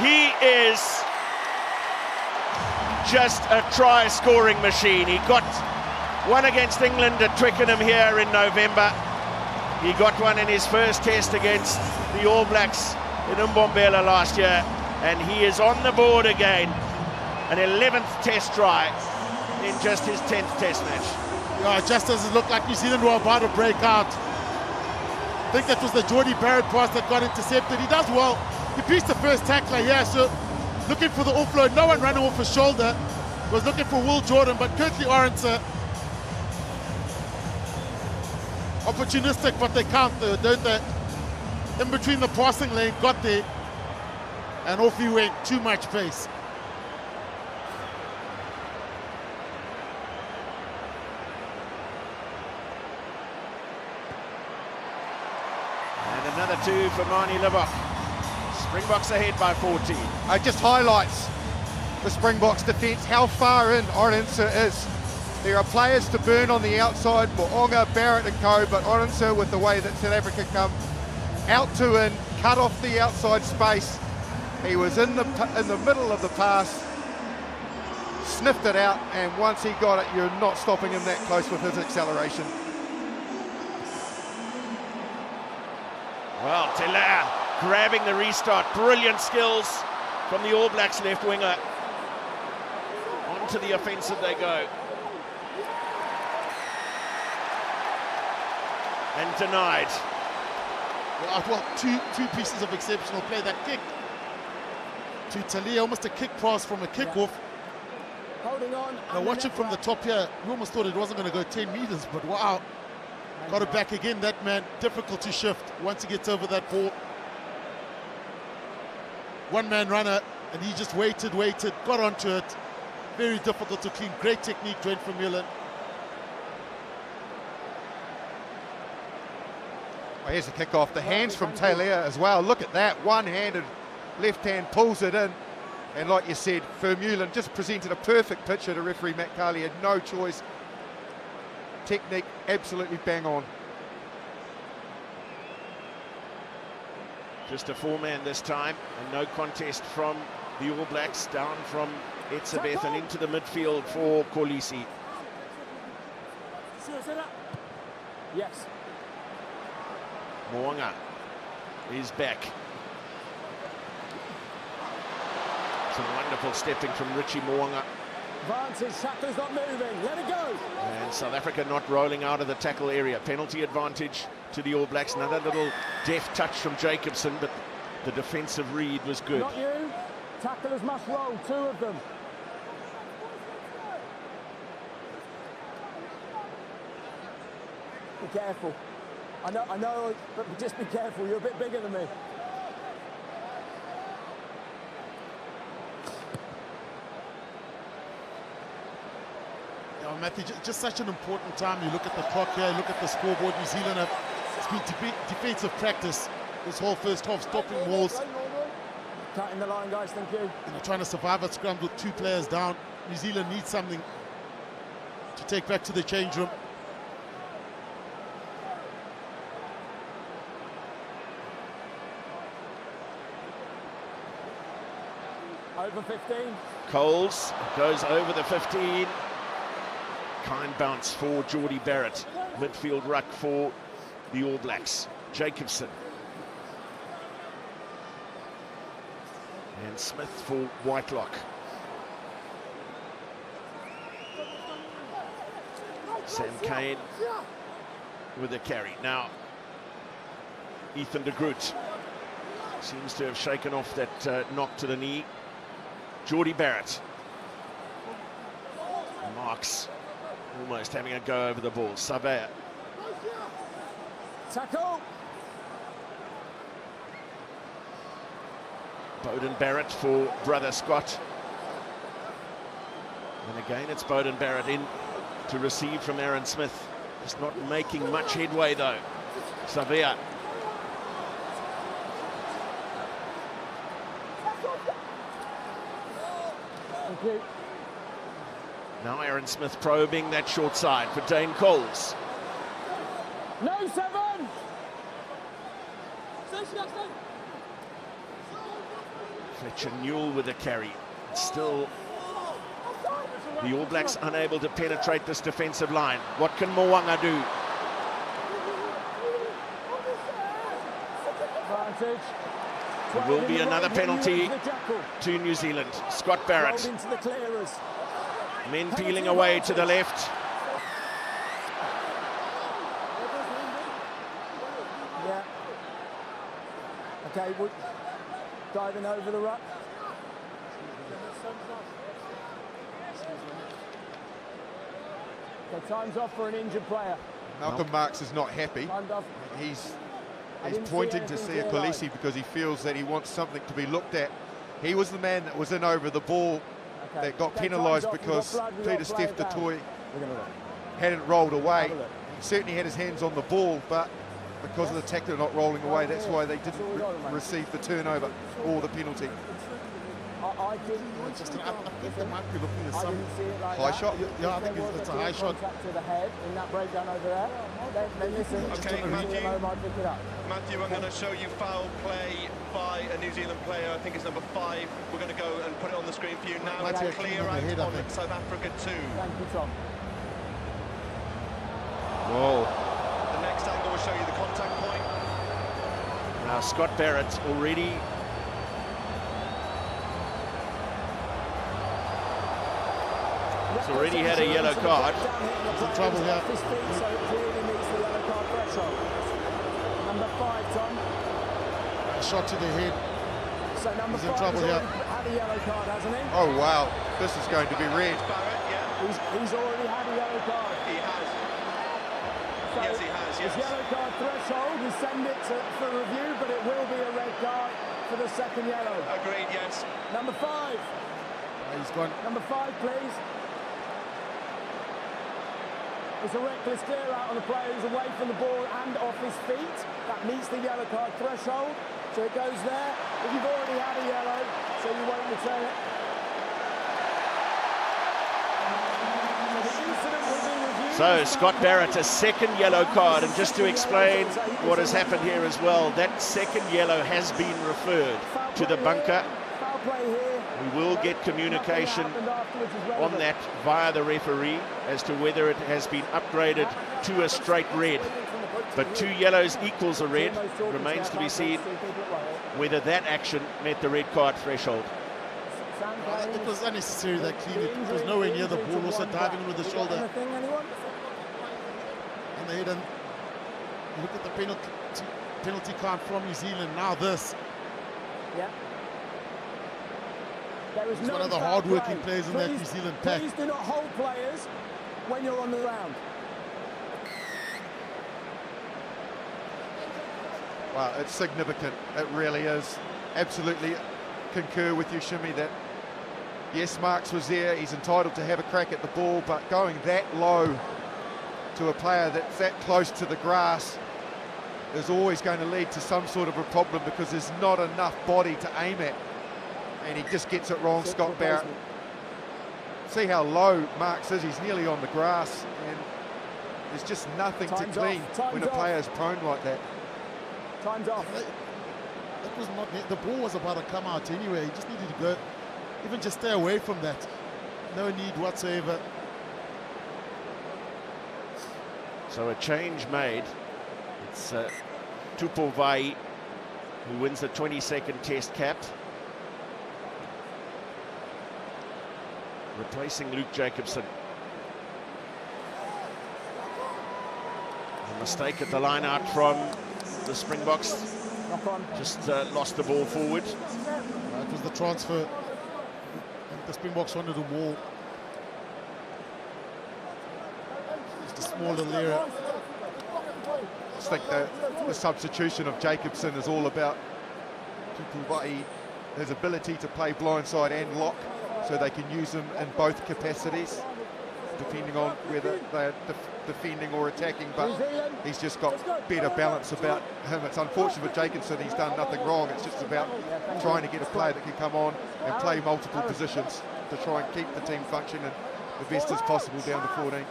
He is just a try-scoring machine. He got one against England at Twickenham here in November. He got one in his first test against the All Blacks in Mbombela last year, and he is on the board again. An 11th test try in just his 10th test match. Yeah, just as it looked like New Zealand were about to break out. I think that was the Geordie Barrett pass that got intercepted. He does well. He beats the first tackler here, so looking for the offload. No one running off his shoulder. Was looking for Will Jordan, but Curtly Orense. Opportunistic, but they count though, don't they? In between the passing lane, got there, and off he went. Too much pace. And another 2 for Mani Libbok. Springboks ahead by 14. It just highlights the Springboks defence, how far in Orense is. There are players to burn on the outside, Mo'onga, Barrett and co, but Orense, with the way that South Africa come out to in, cut off the outside space. He was in the middle of the pass, sniffed it out, and once he got it, you're not stopping him that close with his acceleration. Well, Telea grabbing the restart. Brilliant skills from the All Blacks left winger. Onto the offensive they go. And denied. Well, two pieces of exceptional play. That kick to Telea, almost a kick pass from a kickoff. Holding on. Now watch it from the top here. We almost thought it wasn't going to go 10 meters, but wow. Got it back again. That man, difficult to shift once he gets over that ball. One-man runner, and he just waited, got onto it. Very difficult to clean. Great technique, Dwayne Vermeulen. Well, here's the kick-off. The hands from Telea as well. Look at that. One-handed, left hand pulls it in. And like you said, Vermeulen just presented a perfect picture to referee Matt Carley. Had no choice. Technique absolutely bang on. Just a 4-man this time, and no contest from the All Blacks, down from Etzebeth and into the midfield for Kolisi. Yes. Mo'onga is back. Some wonderful stepping from Richie Mo'onga. Vantage, tackler's not moving, let it go. And South Africa not rolling out of the tackle area. Penalty advantage to the All Blacks. Another little deft touch from Jacobson, but the defensive read was good. Not you. Tacklers must roll, 2 of them. Be careful. I know, but just be careful. You're a bit bigger than me. Matthew, just such an important time. You look at the clock here, look at the scoreboard. New Zealand have, it's been defensive practice this whole first half, stopping walls. Cutting the line, guys, thank you. Trying to survive at scrum with 2 players down. New Zealand needs something to take back to the change room. Over 15. Coles goes over the 15. Kind bounce for Geordie Barrett. Midfield ruck for the All Blacks. Jacobson. And Smith for Whitelock. Sam Cane with a carry. Now, Ethan de Groot seems to have shaken off that knock to the knee. Geordie Barrett. Marks almost having a go over the ball. Savea. Tackle. Bowden Barrett for brother Scott. And again, it's Bowden Barrett in to receive from Aaron Smith. Just not making much headway, though. Savia. Thank you. Now Aaron Smith probing that short side for Dane Coles. No, 7! Fletcher Newell with a carry. Still, the All Blacks unable to penetrate this defensive line. What can Mo'unga do? Advantage. There will be another penalty to New Zealand. Scott Barrett. Into the clearers. Men peeling away to the left. Yeah. Okay, Wood diving over the ruck. Okay, time's off for an injured player. Malcolm Marx is not happy. He's pointing to Sia Kolisi because he feels that he wants something to be looked at. He was the man that was in over the ball that got penalised because Peter Steph du Toit hadn't rolled away. He certainly had his hands on the ball, but because of the tackler not rolling away, that's why they didn't receive the turnover or the penalty. I think they might be looking at some high shot. Yeah, I think it's a high shot. To the head in that breakdown over there. Then listen. Okay, Matthew, I'm going to show you foul play by a New Zealand player. I think it's number 5. We're going to go and put it on the screen for you now. It's a clear out on South Africa 2. Thank you, Tom. Whoa. The next angle will show you the contact point. Now Scott Barrett already already had a yellow card. He's in trouble here. So it clearly meets the yellow card threshold. Number 5, Tom. A shot to the head. So number He's in 5 trouble here. had a yellow card, hasn't he? Oh wow, this is going to be red. Barrett, yeah. He's already had a yellow card. He has. So Yes, he has, yes. his yellow card threshold, we send it for review, but it will be a red card for the second yellow. Agreed, yes. Number 5. He's gone. Number 5, please. It's a reckless clear out on the player who's away from the ball and off his feet. That meets the yellow card threshold. So it goes there. If you've already had a yellow, so you won't return it. So the incident will be reviewed. So Scott Barrett, a second yellow card, and just to explain what has happened here as well, that second yellow has been referred to the bunker. Foul play here. We will get communication on that via the referee as to whether it has been upgraded to a straight red. But 2 yellows equals a red. Remains to be seen whether that action met the red card threshold. It was unnecessary that clean. It was nowhere near the ball, also diving in with the shoulder. And they didn't look at the penalty card from New Zealand. Now this. Yeah. There is He's no one of the foul hard-working play. players in that New Zealand pack. Please do not hold players when you're on the ground. Wow, it's significant. It really is. Absolutely concur with you, Shimmy, that yes, Marx was there. He's entitled to have a crack at the ball, but going that low to a player that's that close to the grass is always going to lead to some sort of a problem because there's not enough body to aim at. And he just gets it wrong, Scott Barrett. See how low Marx is. He's nearly on the grass, and there's just nothing to clean when a player is prone like that. Time's off. That was not the ball was about to come out anyway. He just needed to go, even just stay away from that. No need whatsoever. So a change made. It's Tupou Vai who wins the 22nd Test cap, replacing Luke Jacobson. A mistake at the line out from the Springboks. Just lost the ball forward. It was the transfer. The Springboks wanted a wall. Just a small little error. I just think the substitution of Jacobson is all about Tupou Vai, his ability to play blindside and lock. so they can use them in both capacities, depending on whether they're defending or attacking, but he's just got better balance about him. It's unfortunate for Jacobson, he's done nothing wrong. It's just about trying to get a player that can come on and play multiple positions to try and keep the team functioning the best as possible down to 14.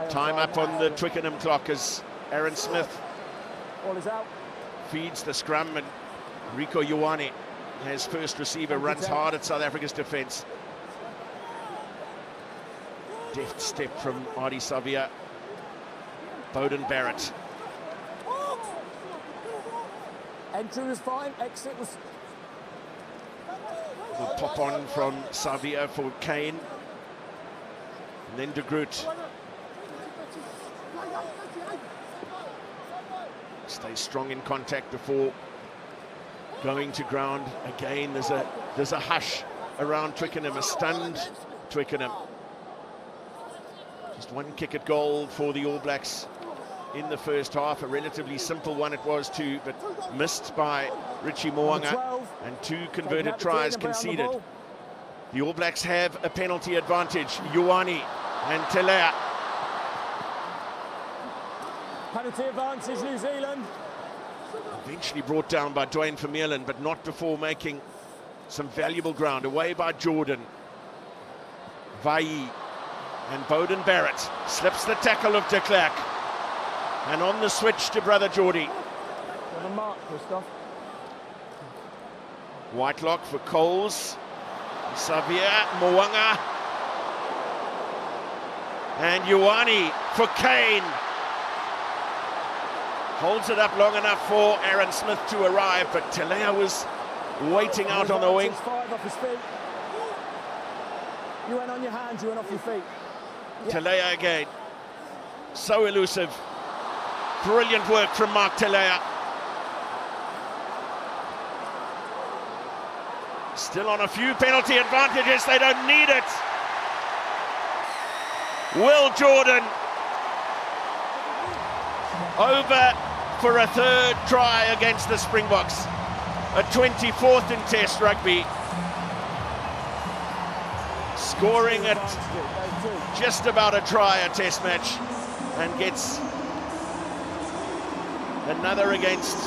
Time up on the Twickenham clock as Aaron Smith feeds the scrum, and Rico Ioane, his first receiver, runs hard at South Africa's defence. Deft step from Ardie Savia. Beauden Barrett. Entry was fine, exit was... The pop on from Savia for Kane. And then De Groot. Stays strong in contact before going to ground. Again, there's a hush around Twickenham, a stunned Twickenham. Just one kick at goal for the All Blacks in the first half. A relatively simple one it was too, but missed by Richie Mo'unga, and 2 converted tries conceded. The All Blacks have a penalty advantage. Ioane and Telea. Penalty advantage, New Zealand. Eventually brought down by Dwayne Vermeulen, but not before making some valuable ground. Away by Jordan. Vai and Beauden Barrett slips the tackle of de Klerk. And on the switch to brother Geordie. On the mark, Christoph. Whitelock for Coles. Savia, Mo'unga. And Ioane for Kane. Holds it up long enough for Aaron Smith to arrive, but Telea was waiting out on the wing. 5 off his feet. You went on your hands, you went off your feet. Yeah. Telea again. So elusive. Brilliant work from Mark Telea. Still on a few penalty advantages, they don't need it. Will Jordan over for a 3rd try against the Springboks. A 24th in Test rugby. Scoring at just about a try a Test match, and gets another against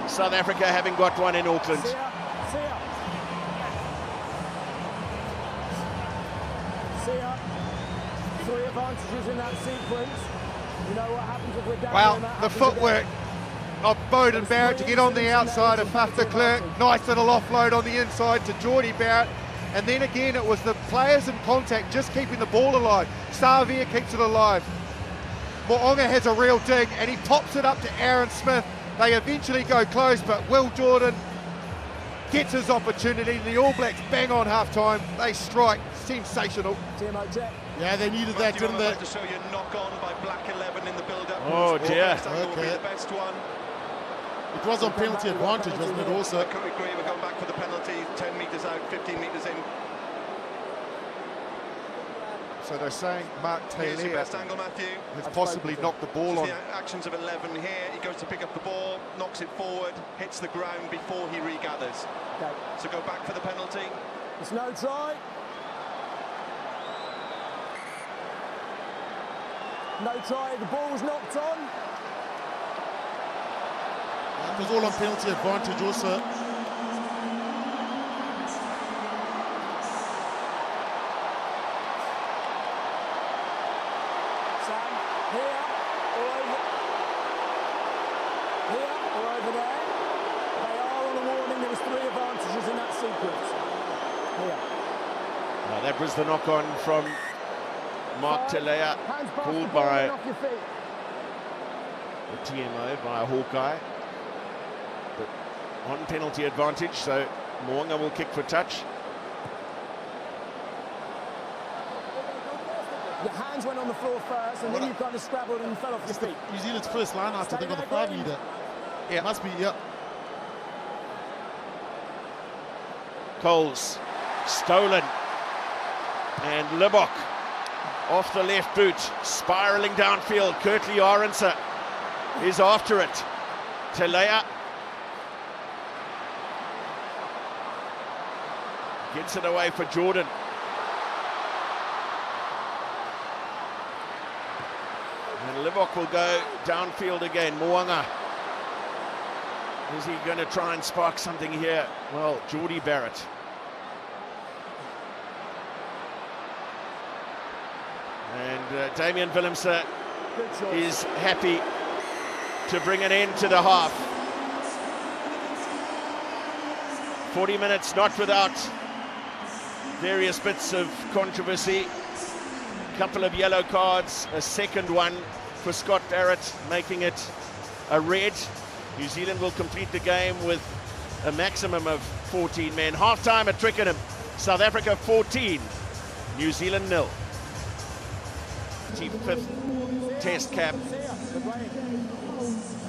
South Africa, having got one in Auckland. 3 advantages in that sequence. You know what happens if we're down. Well, the footwork of Beauden Barrett to get on the outside of de Klerk. Nice little offload on the inside to Geordie Barrett. And then again, it was the players in contact just keeping the ball alive. Savia keeps it alive. Mo'unga has a real dig, and he pops it up to Aaron Smith. They eventually go close, but Will Jordan gets his opportunity. The All Blacks bang on half-time. They strike. Sensational. Yeah, they needed that, didn't they? To show you knock on by Black 11 in the build-up. Oh dear. Okay. The best one. It was on penalty advantage, wasn't it, also? I couldn't agree. We're going back for the penalty. 10 metres out, 15 metres in. So they're saying Mark Here's your Taylor best angle, Matthew. has possibly knocked the ball on. The actions of 11 here. He goes to pick up the ball, knocks it forward, hits the ground before he regathers. Okay. So go back for the penalty. It's no try. No try, the ball was knocked on. It was all on penalty advantage also. Sam, here or over there. They are on a warning. There was 3 advantages in that sequence. Here. That was the knock-on from Mark Telea, pulled by the TMO by Hawkeye, but on penalty advantage, so Mo'unga will kick for touch. Your hands went on the floor first, and then you kind of scrabbled and fell off your feet. New Zealand's first line out, I think, on the 5-meter. Yeah, must be, yeah. Coles, stolen, and Libbok off the left boot, spiralling downfield. Kurtley Arendse is after it. Telea gets it away for Jordan. And Livok will go downfield again. Moanga. Is he going to try and spark something here? Well, Geordie Barrett. And Damian Willemse is happy to bring an end to the half. 40 minutes not without various bits of controversy. A couple of yellow cards, a second one for Scott Barrett, making it a red. New Zealand will complete the game with a maximum of 14 men. Half-time at Twickenham. South Africa 14, New Zealand 0. 25th Test cap.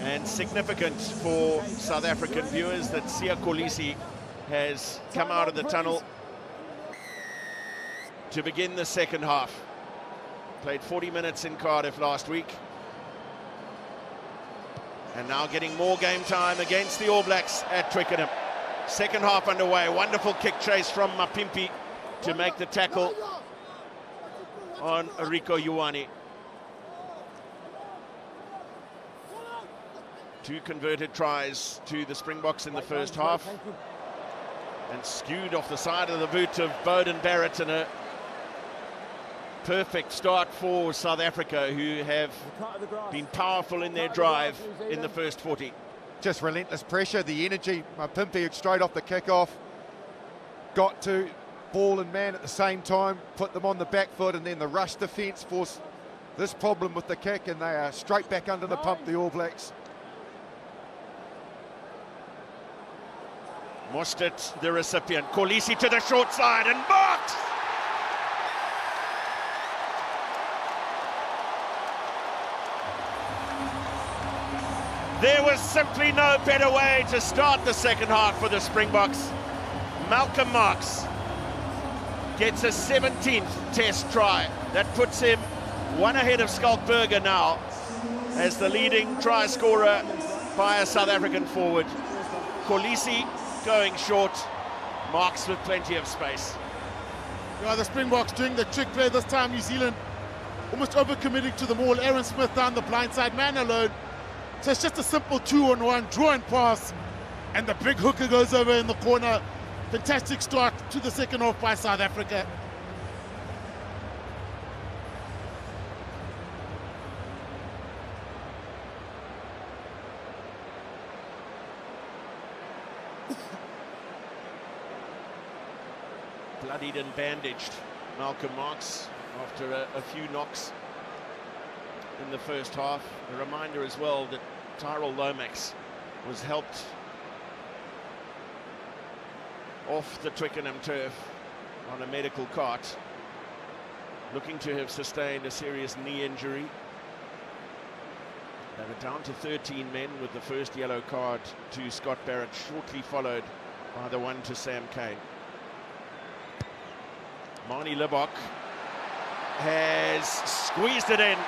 And significant for South African viewers that Siya Kolisi has come out of the tunnel to begin the second half. Played 40 minutes in Cardiff last week. And now getting more game time against the All Blacks at Twickenham. Second half underway. Wonderful kick chase from Mapimpi to make the tackle on Rico Ioane. 2 converted tries to the Springboks in the first half. And skewed off the side of the boot of Beauden Barrett, and a perfect start for South Africa, who have been powerful in their drive in the first 40. Just relentless pressure, the energy. Mapimpi straight off the kickoff. Got to ball and man at the same time, put them on the back foot, and then the rush defence forced this problem with the kick, and they are straight back under the pump, the All Blacks. Mostert, the recipient. Kolisi to the short side and marked! There was simply no better way to start the second half for the Springboks. Malcolm Marx gets a 17th Test try. That puts him one ahead of Skalkberger now as the leading try scorer by a South African forward. Kolisi going short, Marx with plenty of space. Yeah, the Springboks doing the trick play this time. New Zealand almost overcommitting to the ball. Aaron Smith down the blind side, man alone. So it's just a simple 2-on-1 draw and pass, and the big hooker goes over in the corner. Fantastic start to the second half by South Africa. Bloodied and bandaged Malcolm Marx after a few knocks in the first half. A reminder as well that Tyrell Lomax was helped off the Twickenham turf on a medical cart, looking to have sustained a serious knee injury. They were down to 13 men with the first yellow card to Scott Barrett, shortly followed by the one to Sam Cane. Marnie Livok has squeezed it in.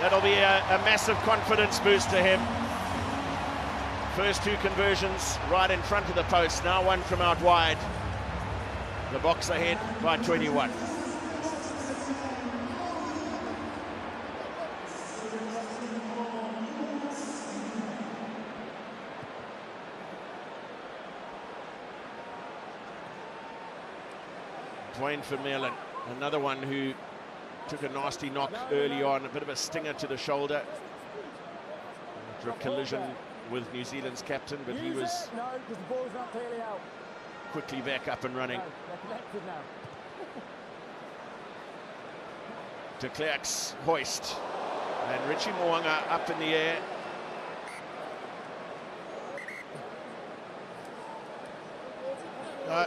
That'll be a massive confidence boost to him. First 2 conversions right in front of the post, now one from out wide. The Boks ahead by 21. Dwayne Vermeulen, another one who took a nasty knock early on, a bit of a stinger to the shoulder after a collision with New Zealand's captain, but he was quickly back up and running. De Klerk's hoist, and Richie Moanga up in the air.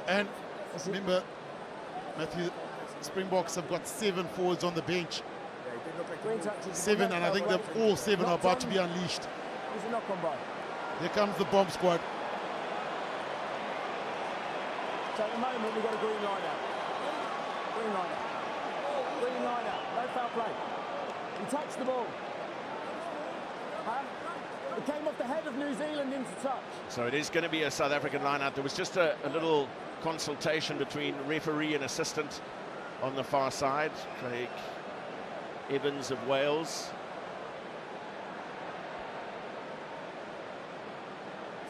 And remember, Matthew, Springboks have got 7 forwards on the bench. 7, and I think that all 7 are about to be unleashed. Here comes the bomb squad. So at the moment we've got a green line out. Green line out. Green line out. No foul play. You touch the ball. Huh? It came off the head of New Zealand into touch. So it is going to be a South African line-out. There was just a little consultation between referee and assistant on the far side. Craig Evans of Wales.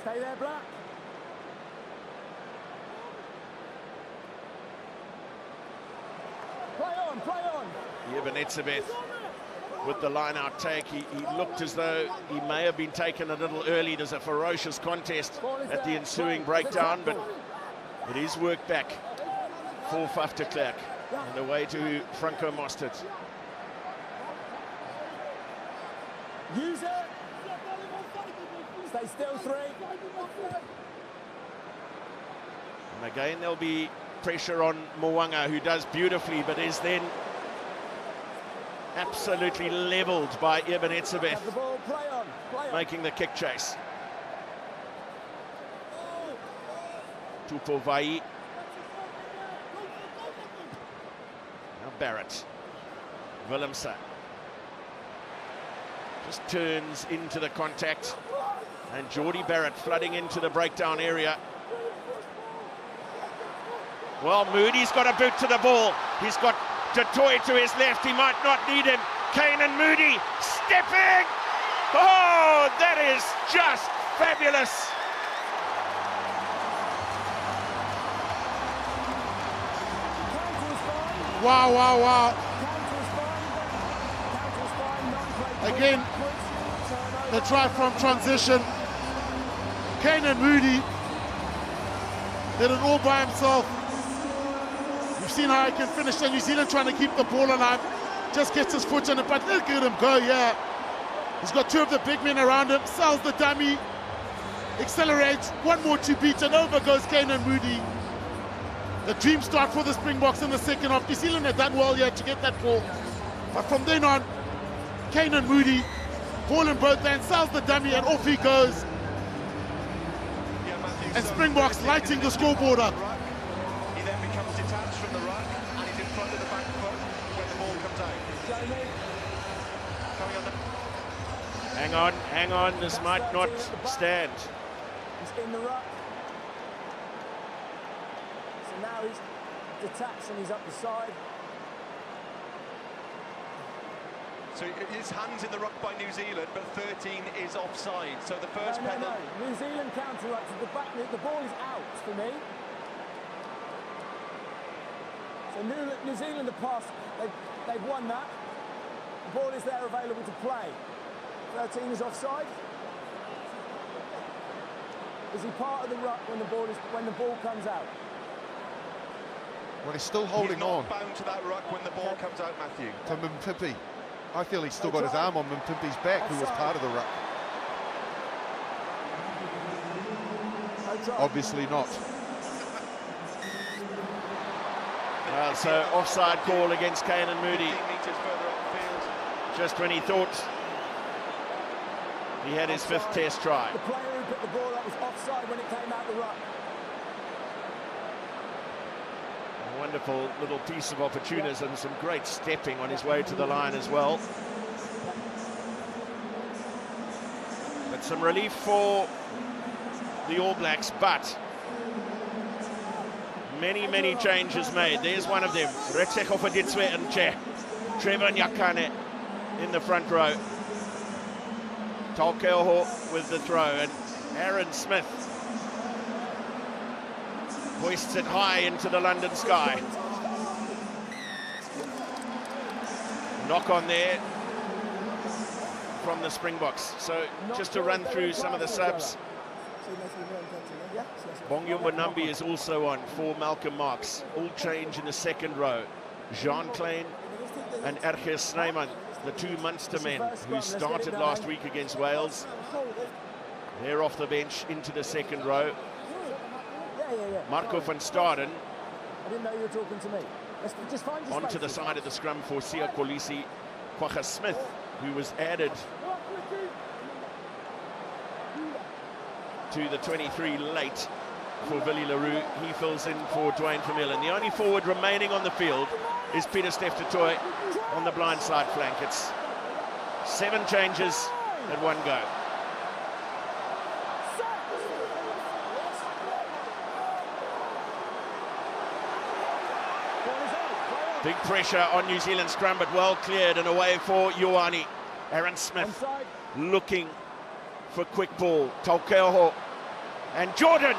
Stay there, Black. Play on, play on. Ivanetseveth with the line-out take. He looked as though he may have been taken a little early. There's a ferocious contest at the ensuing breakdown, but it is worked back for Faf de Klerk and away to Franco Mostert. Use it. Stay still, 3. And again, there'll be pressure on Mwanga, who does beautifully, but is then absolutely levelled by Ivanetseveth, making the kick chase. Tupo Vai. Now Barrett. Willemse just turns into the contact, and Geordie Barrett flooding into the breakdown area. Well, Moody's got a boot to the ball. He's got Du Toit to his left. He might not need him. Kane and Moody stepping. Oh, that is just fabulous. Wow, wow, wow. Again, the try from transition. Kane and Moody did it all by himself. You've seen how he can finish, and New Zealand trying to keep the ball alive. Just gets his foot on it, but look at him go, yeah. He's got 2 of the big men around him, sells the dummy, accelerates, 1 more to beat, and over goes Kane and Moody. The dream start for the Springboks in the second half. New Zealand had done well here to get that ball. But from then on, Kane and Moody, ball in both hands, sells the dummy, and off he goes. And Springboks lighting the scoreboard up. He then becomes detached from the ruck, and he's in front of the back foot when the ball comes out. Hang on, this might not stand. He's in the ruck. So now he's detached and he's up the side. So his hands in the ruck by New Zealand, but 13 is offside. So the first penalty. No. New Zealand counter-rucks the back. The ball is out for me. So New Zealand have passed. They've won that. The ball is there available to play. 13 is offside. Is he part of the ruck when the ball comes out? Well, he's still holding on. He's not bound to that ruck when the ball comes out, Matthew. To Mpimpi. I feel he's still got his arm on Mpimpi's back, who was part of the ruck. Obviously not. So offside call against Kane and Moody. 15 metres further up the field. Just when he thought he had his 5th test try. The player who put the ball up was offside when it came out the ruck. A wonderful little piece of opportunism, some great stepping on his way to the line as well. But some relief for the All Blacks, but many changes made. There's one of them. Retseko Faditswe and Trevor Nyakane in the front row. Tolkeoho with the throw, and Aaron Smith hoists it high into the London sky. Knock on there from the Springboks. So just to run through some of the subs. Bongyumba Nambi is also on for Malcolm Marx. All change in the second row. Jean Klein and Erge Snyman, the 2 Munster men who started last week against Wales. They're off the bench into the second row. Marco van Staden I didn't know you were talking to me. Just find your onto the side of the scrum for Sia Kolisi. Kwagga Smith, who was added to the 23 late for Willie Leroux. He fills in for Dwayne Vermeulen. The only forward remaining on the field is Pieter-Steph du Toit on the blindside flank. It's 7 changes and 1 go. Big pressure on New Zealand scrum, but well cleared and away for Ioane. Aaron Smith looking for quick ball. Tolkeoho and Jordan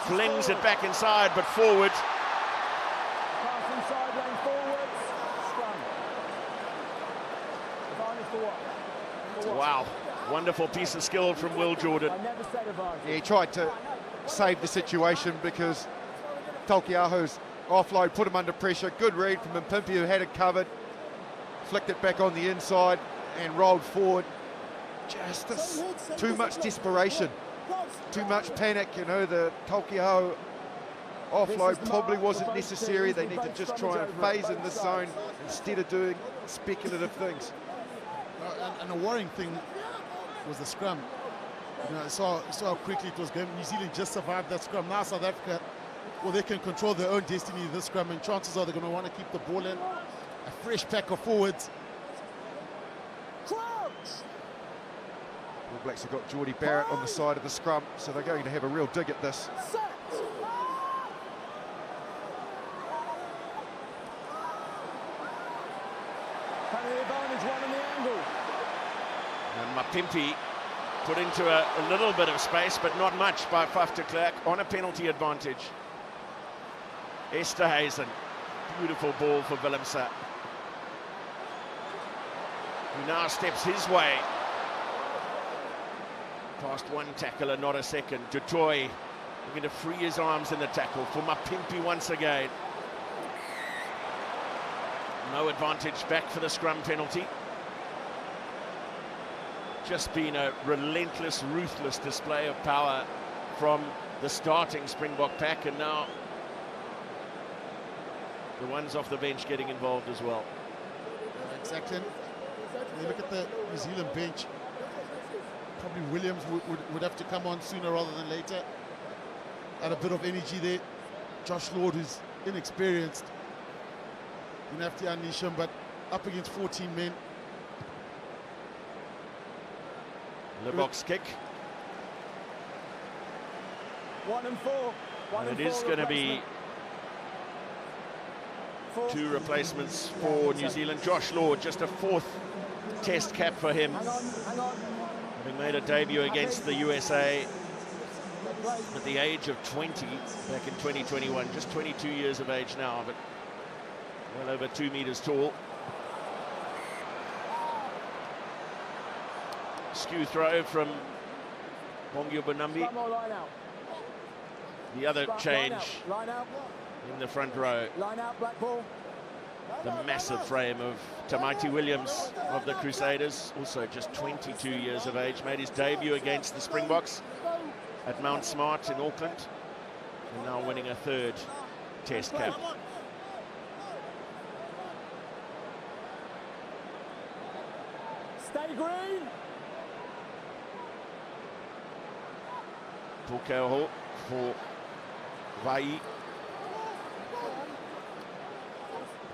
flings it back inside, but forward. Pass inside, lane forwards. Scrum. Wow, wonderful piece of skill from Will Jordan. Yeah, he tried to save the situation because Tolkeoho's offload put him under pressure. Good read from Mpimpi, who had it covered. Flicked it back on the inside and rolled forward. Just too much desperation, too much panic. You know, the Tolkeoho offload probably wasn't necessary. They need to just try and phase in this zone instead of doing speculative things. And a worrying thing was the scrum. You know, saw how quickly it was going. New Zealand just survived that scrum. Now South Africa, well, they can control their own destiny in this scrum, and chances are they're going to want to keep the ball in. A fresh pack of forwards. All Blacks have got Geordie Barrett on the side of the scrum, so they're going to have a real dig at this. And Mpimpi put into a little bit of space, but not much by Faf de Klerk on a penalty advantage. Esterhuizen, beautiful ball for Willemse, who now steps his way. Past one tackler, not a second. Du Toit looking to free his arms in the tackle for Mpimpi once again. No advantage back for the scrum penalty. Just been a relentless, ruthless display of power from the starting Springbok pack, and now the ones off the bench getting involved as well. Exactly. When you look at the New Zealand bench, probably Williams would have to come on sooner rather than later. Add a bit of energy there. Josh Lord, who's inexperienced, you have to unleash him, but up against 14 men. The box kick. 1 and 4. And it is going to be 2 replacements for New Zealand. Josh Lord, just a 4th test cap for him. Hang on. Having made a debut against the USA at the age of 20 back in 2021. Just 22 years of age now, but well over 2 meters tall. Skew throw from Bongio Bonambi. The other change in the front row. The massive frame of Tamaiti Williams of the Crusaders, also just 22 years of age, made his debut against the Springboks at Mount Smart in Auckland, and now winning a 3rd test cap. Stay green. Tolkeoho for Vai.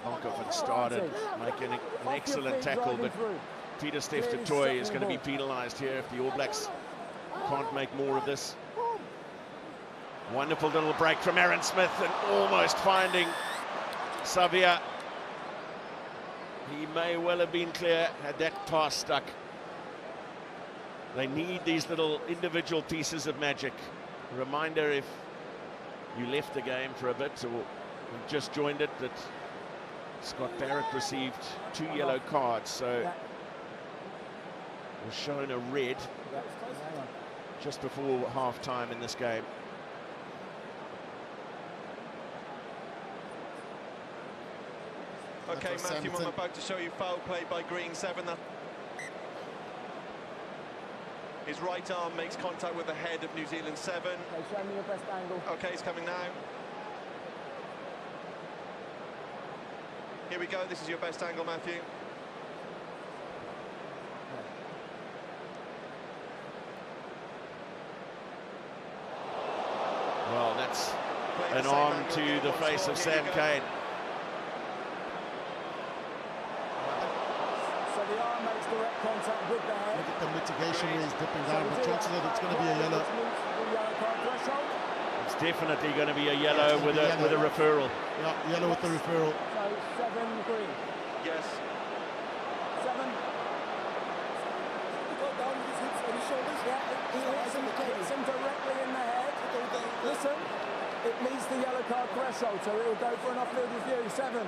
Bonkoven started making an excellent tackle, but Peter Steph du Toit is going to be penalised here if the All Blacks can't make more of this. Wonderful little break from Aaron Smith and almost finding Savia. He may well have been clear had that pass stuck. They need these little individual pieces of magic. A reminder, if you left the game for a bit or just joined it, that Scott Barrett received 2 yellow cards, so was shown a red just before half-time in this game. Okay, Matthew, I'm about to show you foul play by green 7. His right arm makes contact with the head of New Zealand 7. Okay, show me your best angle. Okay, it's coming now. Here we go, this is your best angle, Matthew. Well, that's an arm to the face of Sam Cane. So the arm makes direct contact with the head. Look at the mitigation where he's dipping down, but chances are it's going to be a yellow. Yellow card threshold. It's definitely going to be a yellow with a referral. Yeah, yellow with the referral. So 7 green. Yes. 7. He hits him directly in the head. Listen, it meets the yellow card threshold, so it will go for an off-field review. 7.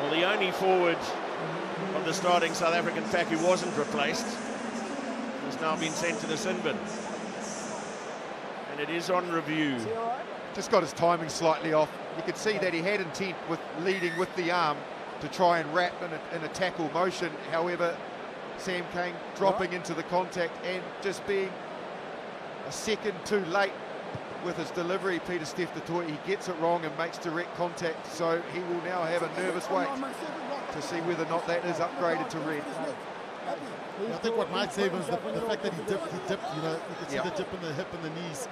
Well, the only forward of the starting South African pack who wasn't replaced has now been sent to the sin bin. And it is on review. Just got his timing slightly off. You could see that he had intent with leading with the arm to try and wrap in a tackle motion. However, Sam Cane dropping into the contact and just being a second too late with his delivery. Peter Steph du Toit, he gets it wrong and makes direct contact, so he will now have a nervous wait to see whether or not that is upgraded to red. I think what might save him is the fact that he dipped, you know, you can see the dip in the hip and the knees.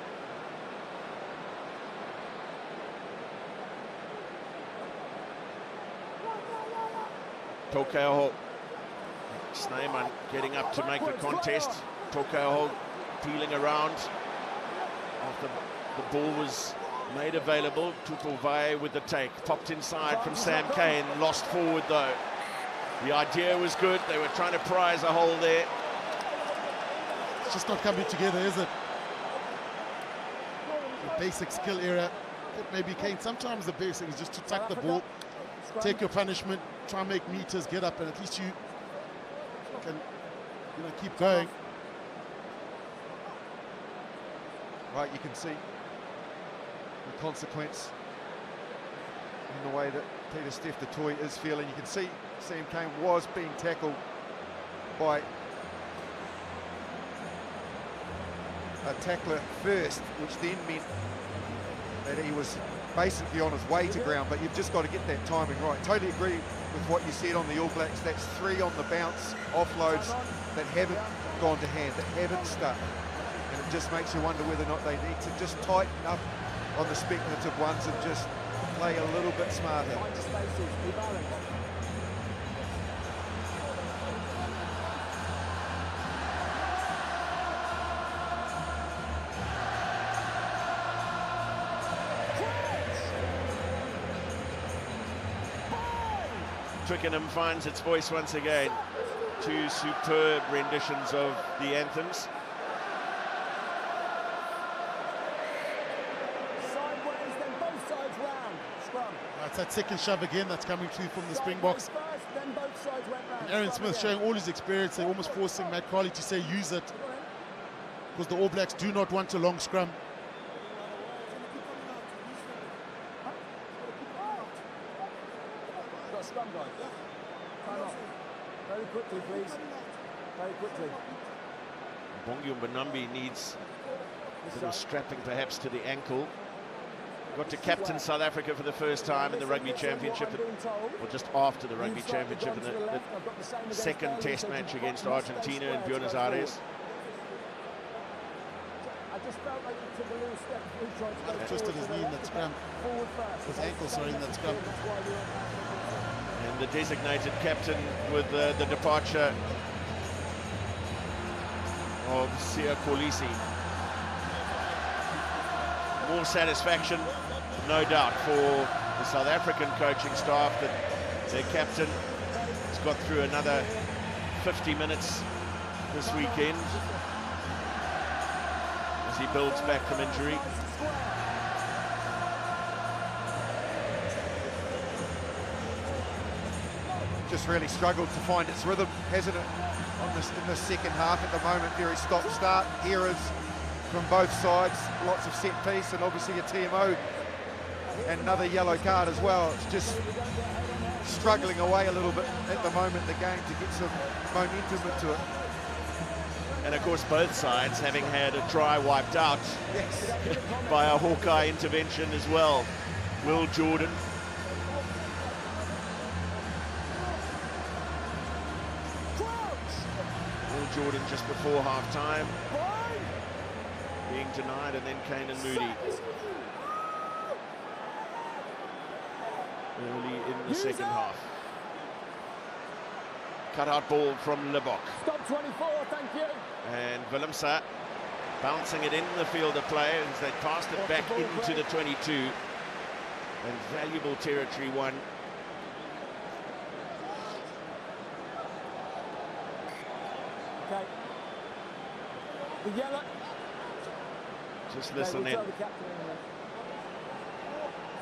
Tokeho Snyman getting up to make the contest. Tokeho peeling around after the ball was made available. Tutovai with the take, popped inside from Sam Cane, lost forward though. The idea was good, they were trying to prize a hole there. It's just not coming together, is it? The basic skill area. Maybe Cane, sometimes the basic is just to tuck the ball, take your punishment, try and make meters, get up, and at least you can, you know, keep going. Right, you can see the consequence in the way that Peter Steph du Toit is feeling. You can see Sam Cane was being tackled by a tackler first, which then meant that he was basically on his way to ground, but you've just got to get that timing right. Totally agree with what you said on the All Blacks. That's 3 on the bounce offloads that haven't gone to hand, that haven't stuck. And it just makes you wonder whether or not they need to just tighten up on the speculative ones and just play a little bit smarter. Twickenham finds its voice once again. 2 superb renditions of the anthems. Sideways, then both sides round. Scrum. It's that second shove again that's coming through from the Springboks. First, then both sides went round. And Aaron Smith showing all his experience. They're almost forcing Matt Crowley to say use it, because the All Blacks do not want a long scrum. Scrum guys. Time off. Very quickly, please. Very quickly. Bongi Mbonambi needs a bit of strapping perhaps to the ankle. Got to captain South Africa for the first time in the Rugby Championship, or just after the Rugby Championship, in the second test match against Argentina in Buenos Aires. I just felt like he took a little step. He twisted his knee in that scrum. His ankle, sorry, in that scrum. And the designated captain with the departure of Sia Kolisi. More satisfaction, no doubt, for the South African coaching staff that their captain has got through another 50 minutes this weekend as he builds back from injury. Just really struggled to find its rhythm, hasn't it, in the second half at the moment. Very stop-start errors from both sides, lots of set piece, and obviously a TMO and another yellow card as well. It's just struggling away a little bit at the moment, the game, to get some momentum into it. And of course both sides having had a try wiped out by a Hawkeye intervention as well. Will Jordan. Jordan just before half-time, being denied, and then Kane and Moody early in the second half. Cut-out ball from Lebok. Stop 24, thank you. And Willemse Bouncing it in the field of play as they passed it back into the 22. And valuable territory won. Okay. The yellow. Just listen in.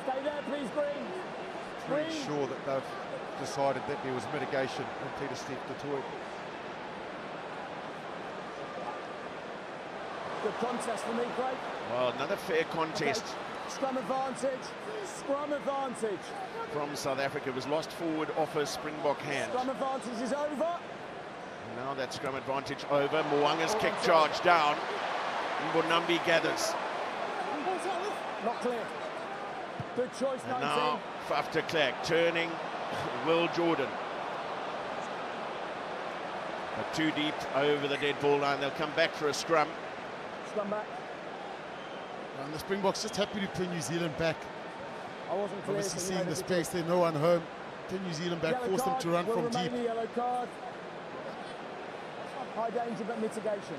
Stay there, please, Green. Pretty sure that they've decided that there was mitigation in Peter Steph du Toit. Good contest for me, Craig. Well, another fair contest. Okay. Scrum advantage. Scrum advantage. From South Africa. It was lost forward off a Springbok hand. Scrum advantage is over. And now that scrum advantage over. Mwanga's kick charge down. Mbonambi gathers. Not clear. Good choice, And 19. now Faf de Klerk turning Will Jordan. But too deep over the dead ball line. They'll come back for a scrum. Scrum back. And the Springboks just happy to put New Zealand back. I wasn't clear. Obviously seeing the space there, no one home. Put New Zealand back, force them to run from deep. Yellow card. High danger but mitigation.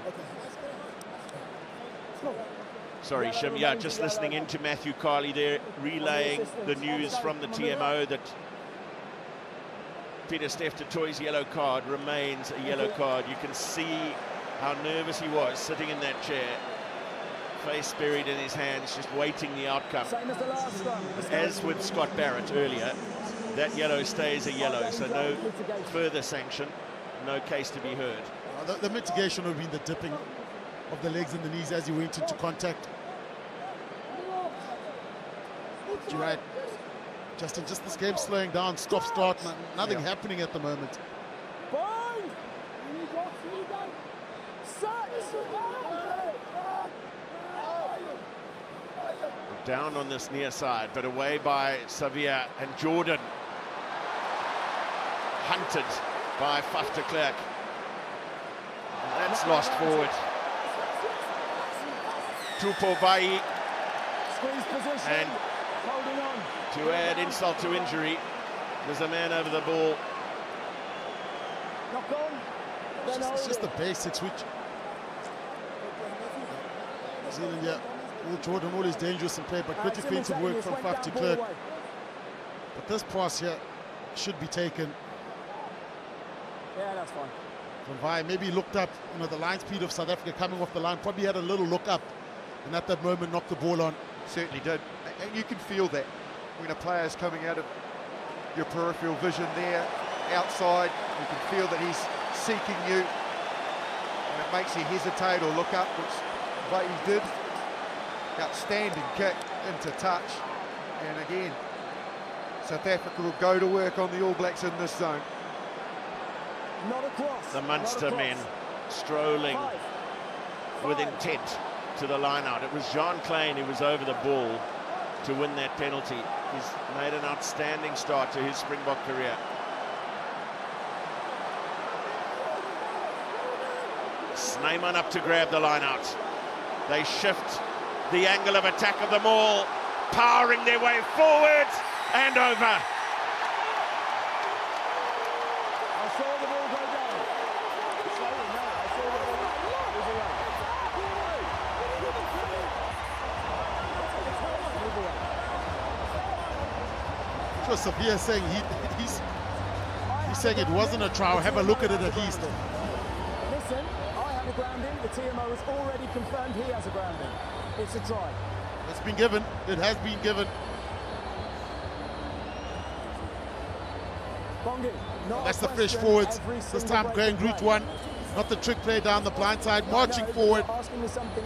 Sorry, Shim. Yeah, just listening into Matthew Carley there, relaying the news from the TMO that Peter Steph du Toit's yellow card remains a yellow card. You can see how nervous he was sitting in that chair, face buried in his hands, just waiting the outcome. Same as the last scrum. As with Scott Barrett earlier, that yellow stays a yellow, so no further sanction, no case to be heard. The mitigation would be the dipping of the legs and the knees as he went into contact. You're right, Justin, just this game slowing down, stop, start, nothing happening at the moment. Down on this near side, but away by Savia, and Jordan hunted by Faf de Klerk. And that's lost forward. Tupovai, and to add insult to injury, there's a man over the ball. It's just the basics, which New Zealand, yeah. Will Jordan always dangerous in play, but good defensive work from Faf de Klerk. But this pass here should be taken. Yeah, that's fine. From Vai, maybe he looked up, the line speed of South Africa coming off the line, probably had a little look up, and at that moment knocked the ball on. Certainly did. And you can feel that when a player's coming out of your peripheral vision there, outside, you can feel that he's seeking you, and it makes you hesitate or look up, which Vai did. Outstanding kick into touch, and again South Africa will go to work on the All Blacks in this zone. Not across. The Munster men strolling with intent to the line out. It was Jean Klein who was over the ball to win that penalty. He's made an outstanding start to his Springbok career. Snyman up to grab the line out. They shift the angle of attack of the maul, powering their way forward and over. I saw the ball go down. Sure, Savia saying he's saying it wasn't a trial. Have a look at it at least. Listen, I have a grounding. The TMO has already confirmed he has a grounding. It's a try. It's been given. It has been given. Bongi, That's the fresh forwards. This time going route one. Not the trick play down the blind side. Marching forward.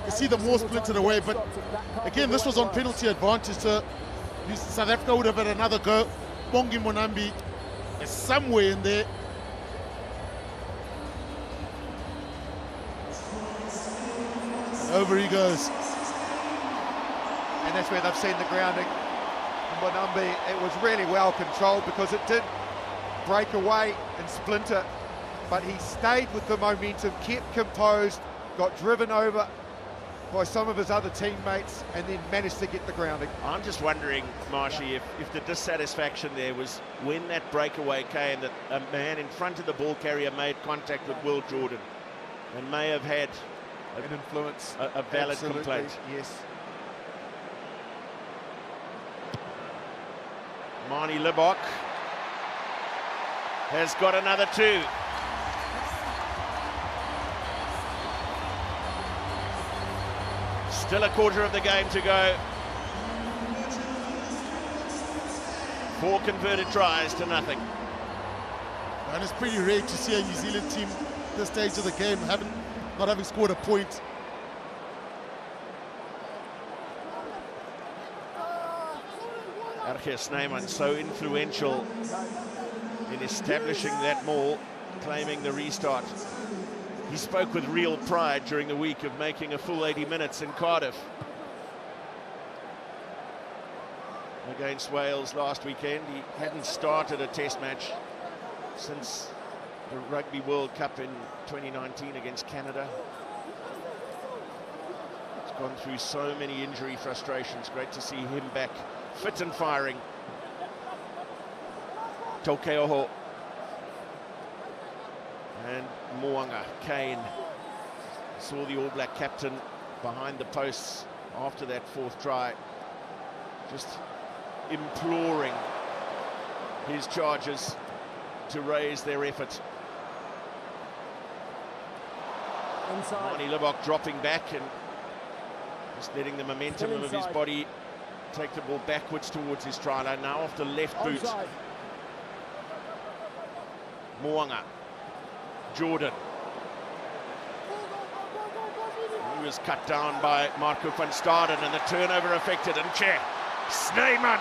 You see the more splintered away. But again, this was on penalty advantage. So South Africa would have had another go. Bongi Mbonambi is somewhere in there. Over he goes. And that's where they've seen the grounding. Mbonambi, it was really well controlled because it did break away and splinter, but he stayed with the momentum, kept composed, got driven over by some of his other teammates, and then managed to get the grounding. I'm just wondering, Marshy, if the dissatisfaction there was when that breakaway came, that a man in front of the ball carrier made contact with Will Jordan and may have had an influence. A valid Absolutely, complaint. yes. Marnie Libbok has got another 2. Still a quarter of the game to go. 4 converted tries to nothing. And it's pretty rare to see a New Zealand team at this stage of the game not having scored a point. Archie Snyman so influential in establishing that maul, claiming the restart. He spoke with real pride during the week of making a full 80 minutes in Cardiff against Wales last weekend. He hadn't started a test match since the Rugby World Cup in 2019 against Canada. He's gone through so many injury frustrations. Great to see him back fit and firing. Tokeoho and Moanga. Kane saw the All Black captain behind the posts after that 4th try, just imploring his charges to raise their effort. Marnie Libbok dropping back and just letting the momentum of his body take the ball backwards towards his try line. Now off the left boot. Moanga. Jordan. He was cut down by Marco van Staden and the turnover affected. And Snyman.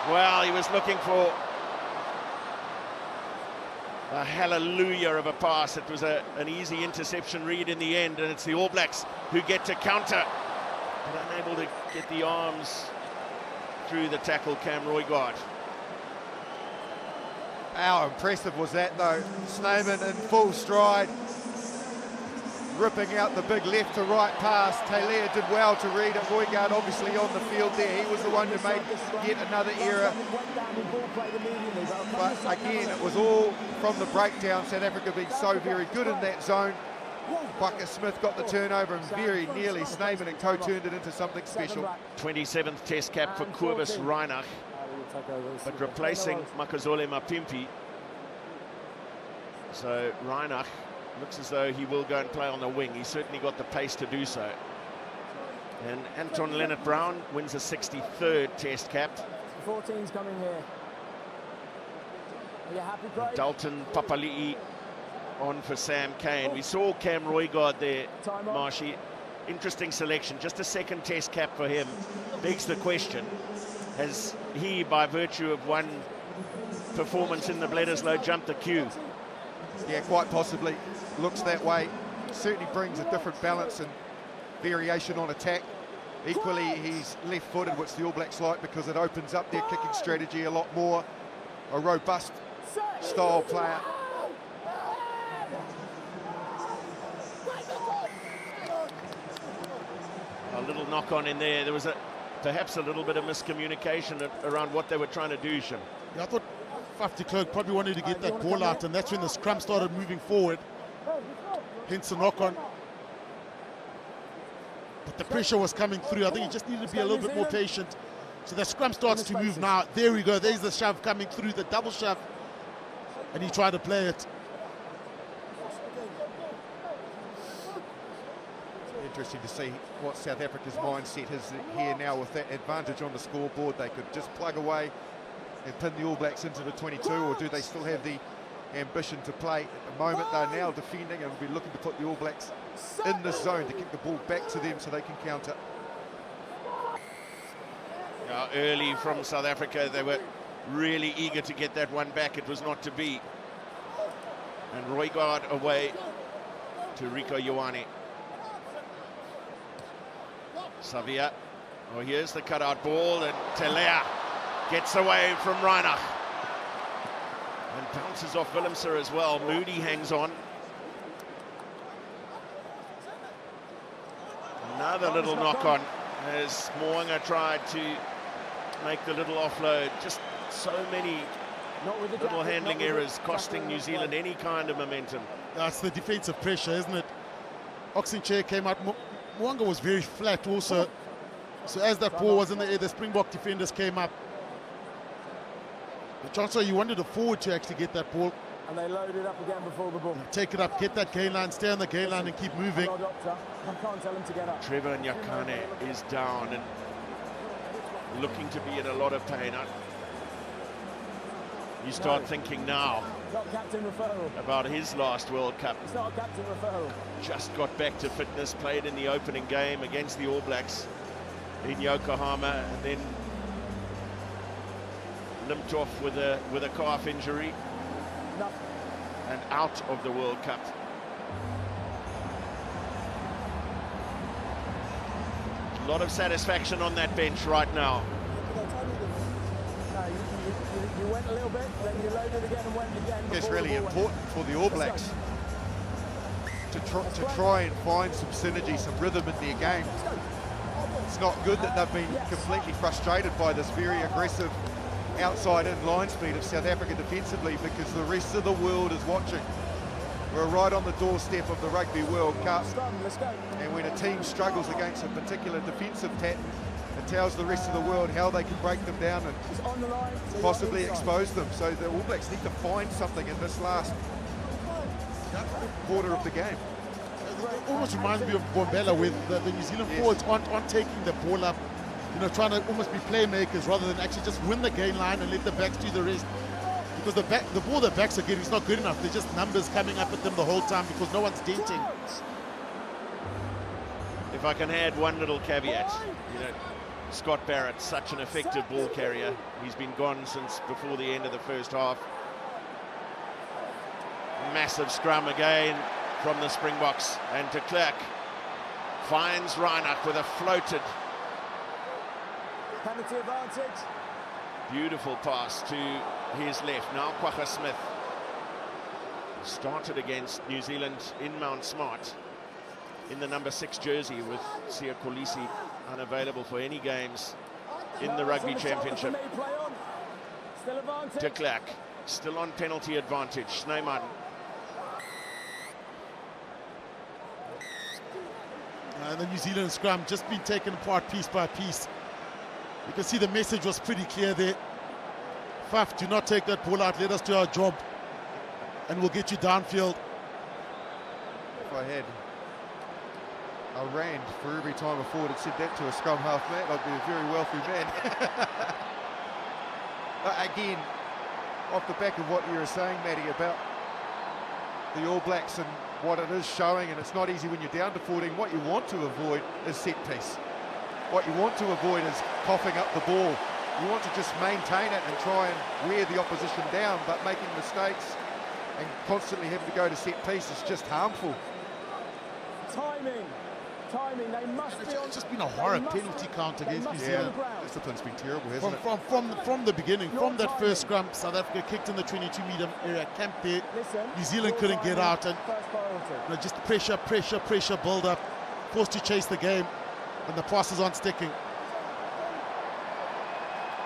Well, he was looking for a hallelujah of a pass. It was an easy interception read in the end, and it's the All Blacks who get to counter, but unable to get the arms through the tackle. Cam Roygaard. How impressive was that, though? Snyman in full stride, ripping out the big left to right pass. Taylor did well to read it. Roygaard obviously on the field there. He was the one who made yet another error. But again, it was all from the breakdown. South Africa being so very good in that zone. Bucket Smith got the turnover and very nearly Snyman and co turned it into something special. 27th test cap for Kobus Reinach, but replacing Makazole Mapimpi. So Reinach looks as though he will go and play on the wing. He's certainly got the pace to do so. And Anton Leonard-Brown wins a 63rd test cap. 14's coming here. Are you happy, Craig? Dalton Papali'i on for Sam Cane. We saw Cam Roygaard there, Marshy. Interesting selection. Just a 2nd test cap for him. Begs the question, has he, by virtue of one performance in the Bledisloe, jumped the queue? Yeah, quite possibly. Looks that way. Certainly brings a different balance and variation on attack. Equally, he's left-footed, which the All Blacks like because it opens up their kicking strategy a lot more. A robust style player. A little knock-on in there. There was perhaps a little bit of miscommunication around what they were trying to do, Shim. Yeah, I thought Faf de Klerk probably wanted to get that ball out, and that's when the scrum started moving forward. Hence the knock-on. But the pressure was coming through. I think he just needed to be a little bit more patient. So the scrum starts to move now. There we go. There's the shove coming through, the double shove. And he tried to play it. Interesting to see what South Africa's mindset is here now with that advantage on the scoreboard. They could just plug away and pin the All Blacks into the 22, or do they still have the ambition to play? At the moment, they're now defending and will be looking to put the All Blacks in this zone to kick the ball back to them so they can counter. Early from South Africa, they were really eager to get that one back. It was not to be. And Roygaard away to Rico Ioane. Savia. Oh, here's the cutout ball, and Telea gets away from Reinach. And bounces off Willemser as well. Moody hangs on. Another little knock-on as Moanga tried to make the little offload. Just so many little handling errors costing New Zealand any kind of momentum. That's the defensive pressure, isn't it? Oxen chair came out. Mwanga was very flat also. So as that ball was in the air, the Springbok defenders came up. But Johnson, you wanted a forward to actually get that ball. And they load it up again before the ball. Take it up, get that gain line, stay on the gain line and keep moving. No, doctor, I can't tell him to get up. Trevor Nyakane is down and looking to be in a lot of pain. You start thinking now Not captain referral. about his last World Cup. It's not a captain referral. Just got back to fitness, played in the opening game against the All Blacks in Yokohama, and then limped off with a calf injury. And out of the World Cup. A lot of satisfaction on that bench right now. No, you went a little bit, then you loaded again and went again. It's really important for the All Blacks to try and find some synergy, some rhythm in their game. It's not good that they've been completely frustrated by this very aggressive outside in line speed of South Africa defensively, because the rest of the world is watching. We're right on the doorstep of the Rugby World Cup, and when a team struggles against a particular defensive pattern, it tells the rest of the world how they can break them down and possibly expose them. So the All Blacks need to find something in this last quarter of the game. It almost reminds me of Bombella, with the New Zealand forwards aren't taking the ball up, you know, trying to almost be playmakers rather than actually just win the gain line and let the backs do the rest. Because the ball the backs are getting is not good enough. They're just numbers coming up at them the whole time because no one's denting. If I can add one little caveat, you know, Scott Barrett, such an effective ball carrier. He's been gone since before the end of the first half. Massive scrum again from the Springboks, and de Klerk finds Reinach with a floated. Penalty advantage. Beautiful pass to his left. Now Kwagga Smith started against New Zealand in Mount Smart in the number 6 jersey, with Sia Kolisi unavailable for any games in the Rugby Championship. De Klerk still on penalty advantage. Snyman. And the New Zealand scrum just been taken apart piece by piece. You can see the message was pretty clear there. Faf, do not take that ball out. Let us do our job, and we'll get you downfield. If I had a rand for every time a forward had said that to a scrum half mate, I'd be a very wealthy man. Again, off the back of what you were saying, Matty, about the All Blacks and what it is showing, and it's not easy when you're down to 14. What you want to avoid is set piece. What you want to avoid is coughing up the ball. You want to just maintain it and try and wear the opposition down, but making mistakes and constantly having to go to set piece is just harmful. Timing, they must be on. It's just been a horrid penalty count against New Zealand. Discipline's been terrible, hasn't it? From the beginning, from that first scrum, South Africa kicked in the 22-meter area, camped there. New Zealand couldn't get out, and you know, just pressure build up, forced to chase the game, and the passes aren't sticking.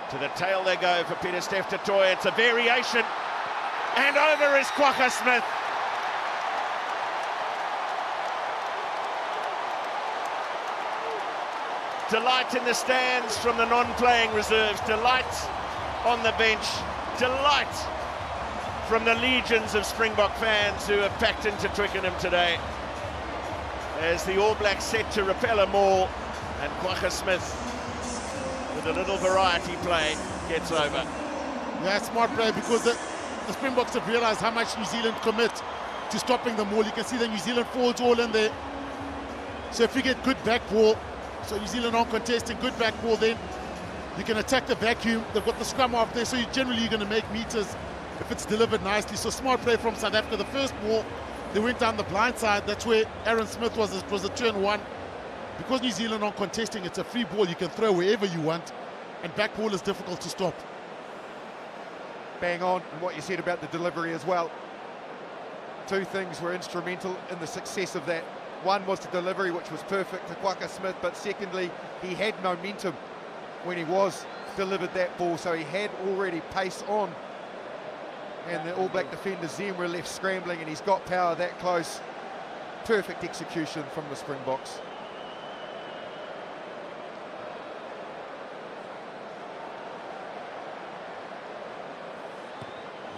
To the tail they go for Peter Steph Toy. It's a variation, and over is Kwagga Smith. Delight in the stands from the non-playing reserves, delight on the bench, delight from the legions of Springbok fans who have packed into Twickenham today, as the All Blacks set to repel a maul, and Kwagga Smith, with a little variety play, gets over. Yeah, smart play, because the Springboks have realized how much New Zealand commit to stopping the maul. You can see the New Zealand forwards all in there. So if you get good back ball, so New Zealand aren't contesting, good back ball, then you can attack the vacuum. They've got the scrum off there, so you're generally going to make meters if it's delivered nicely. So smart play from South Africa. The first ball, they went down the blind side. That's where Aaron Smith was. It was a turn one. Because New Zealand aren't contesting, it's a free ball. You can throw wherever you want, and back ball is difficult to stop. Bang on, and what you said about the delivery as well. Two things were instrumental in the success of that. One was the delivery, which was perfect to Kwagga Smith, but secondly, he had momentum when he was delivered that ball, so he had already pace on. And the All Black defenders then were left scrambling, and he's got power that close. perfect execution from the Springboks.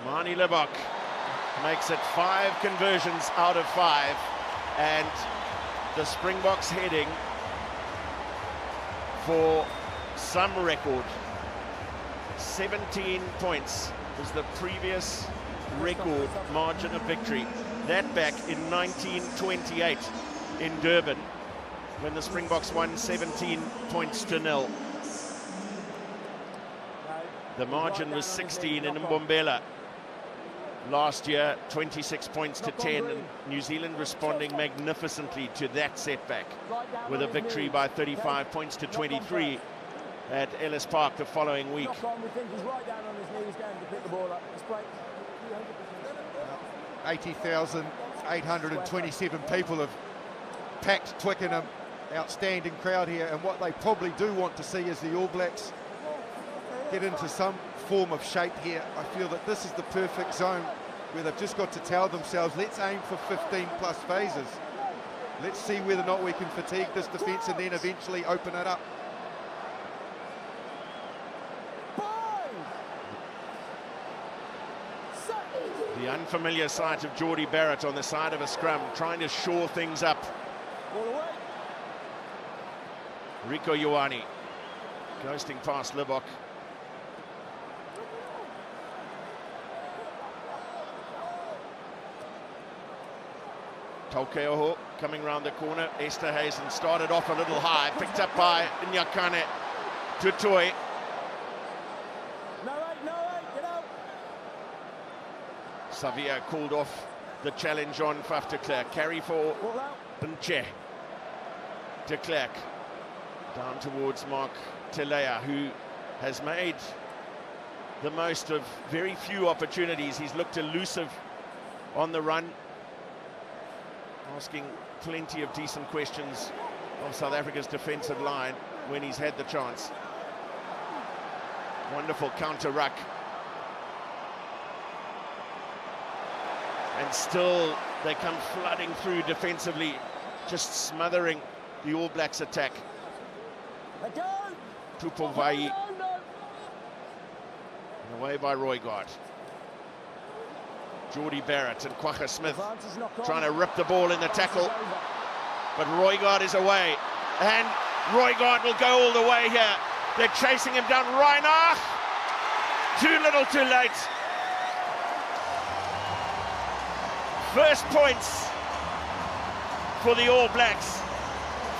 Mani Lebok makes it 5 conversions out of 5, and the Springboks heading for some record. 17 points was the previous record margin of victory. That back in 1928 in Durban, when the Springboks won 17 points to 0. The margin was 16 in Mbombela last year, 26 points to 10, and New Zealand responding magnificently to that setback with a victory by 35 points to 23 at Ellis Park the following week. 80,827 people have packed Twickenham. Outstanding crowd here, and what they probably do want to see is the All Blacks get into some form of shape here. I feel that this is the perfect zone where they've just got to tell themselves, let's aim for 15 plus phases. Let's see whether or not we can fatigue this defence and then eventually open it up. The unfamiliar sight of Jordie Barrett on the side of a scrum, trying to shore things up. Rico Ioane ghosting past Lebok. Taukeoho coming round the corner. Esterhuizen started off a little high, picked up by Nyakane Tutoi. Savia called off the challenge on Faf de Klerk. Carry for Nche. De Klerk down towards Mark Telea, who has made the most of very few opportunities. He's looked elusive on the run, asking plenty of decent questions of South Africa's defensive line when he's had the chance. Wonderful counter ruck. And still they come flooding through defensively, just smothering the All Blacks attack. Tupovai. And away by Roygaard. Jordie Barrett and Kwagga Smith trying to rip the ball in the tackle, but Roygaard is away, and Roygaard will go all the way here. They're chasing him down. Reinach, too little too late. First points for the All Blacks.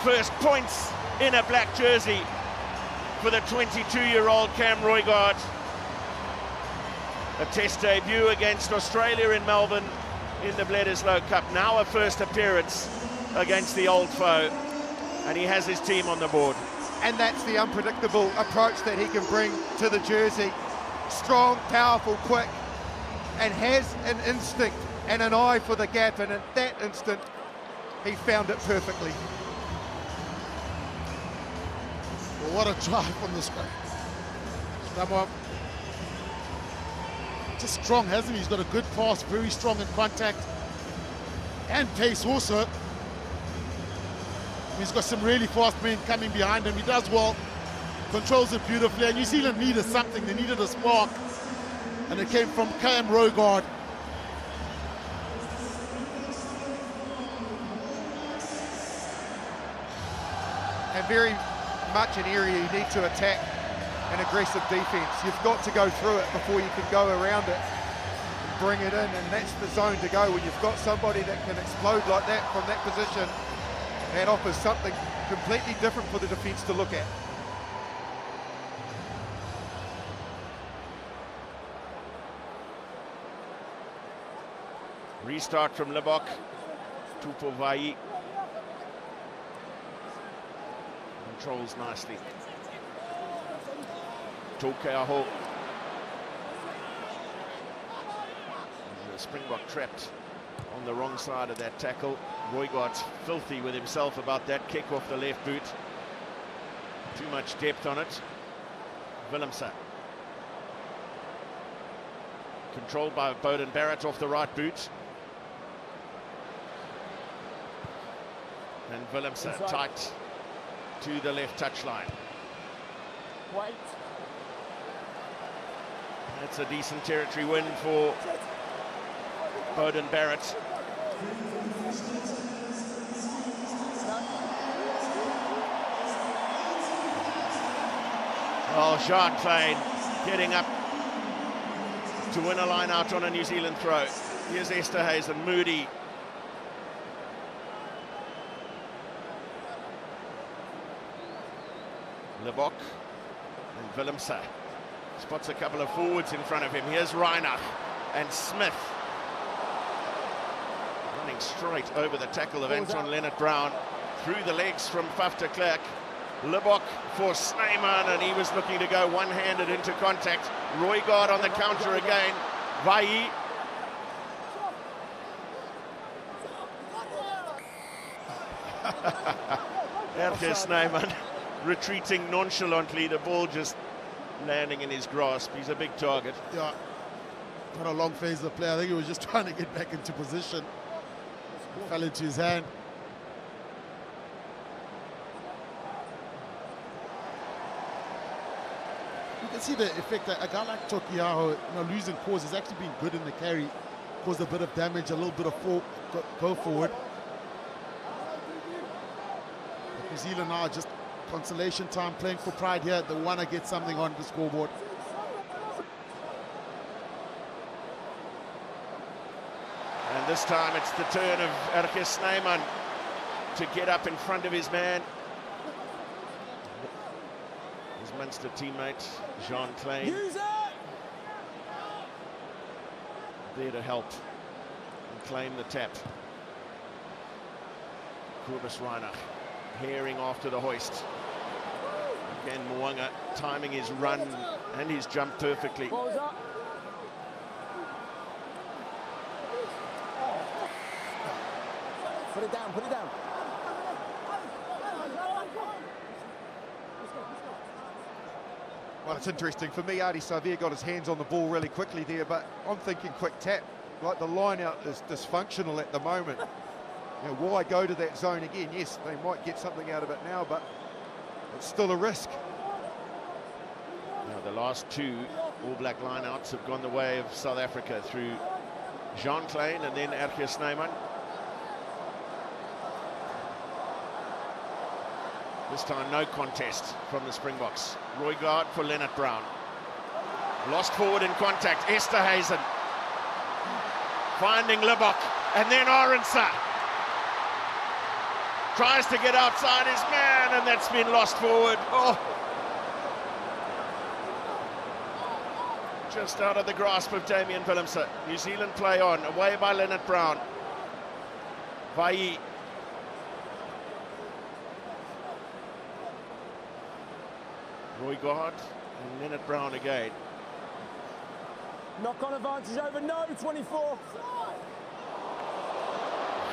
First points in a black jersey for the 22-year-old Cam Roygaard. A test debut against Australia in Melbourne in the Bledisloe Cup. Now a first appearance against the old foe, and he has his team on the board. And that's the unpredictable approach that he can bring to the jersey. Strong, powerful, quick, and has an instinct and an eye for the gap, and at that instant he found it perfectly. Well, what a drive from this guy. Someone just strong, hasn't he? He's got a good pass, very strong in contact and pace also. He's got some really fast men coming behind him. He does well, controls it beautifully, and New Zealand needed something. They needed a spark, and it came from Cam Roygaard. And very much an area you need to attack an aggressive defence. You've got to go through it before you can go around it and bring it in, and that's the zone to go. When you've got somebody that can explode like that from that position, that offers something completely different for the defence to look at. Restart from Lebok. Tupovai controls nicely. Taukeaho. The Springbok trapped on the wrong side of that tackle. Roygaard's filthy with himself about that kick off the left boot. Too much depth on it. Willemse. Controlled by Beauden Barrett off the right boot. And Willemse tight to the left touchline. Wait. That's a decent territory win for Bowden Barrett. Oh, Jean Klein getting up to win a line out on a New Zealand throw. Here's Esterhuizen, Moody. Lebok and Willemse. Spots a couple of forwards in front of him. Here's Reinach and Smith. Running straight over the tackle of Anton Leonard-Brown. Through the legs from Faf de Klerk. Lebok for Snyman, and he was looking to go one-handed into contact. Roygaard on the counter again. Vai. Erke Snyman retreating nonchalantly, the ball just landing in his grasp. He's a big target. Yeah, not a long phase of play. I think he was just trying to get back into position. It fell into his hand. You can see the effect that a guy like Tokiaho, losing cause, has actually been good in the carry. Caused a bit of damage, a little bit of go forward. But New Zealand now just consolation time, playing for pride here. They want to get something on the scoreboard. And this time it's the turn of Erke Snyman to get up in front of his man. His Munster teammate, Jean Klein, there to help and claim the tap. Cobus Reinach herring after the hoist. Again, Mwanga timing his run and his jump perfectly. Put it down, put it down. Well, it's interesting. For me, Ardie Savea got his hands on the ball really quickly there, but I'm thinking quick tap. Like, the line out is dysfunctional at the moment. Why go to that zone again? Yes, they might get something out of it now, but it's still a risk. Now, the last two All Black lineouts have gone the way of South Africa through Jean Klein and then Erke Snyman. This time, no contest from the Springboks. Roygaard for Leonard-Brown. Lost forward in contact. Esterhuizen finding Lebok, and then Arendse tries to get outside his man, and that's been lost forward. Oh, just out of the grasp of Damian Willemse. New Zealand play on, away by Leonard-Brown. Vai. Roygaard and Leonard-Brown again. Knock-on advantage over no, 24.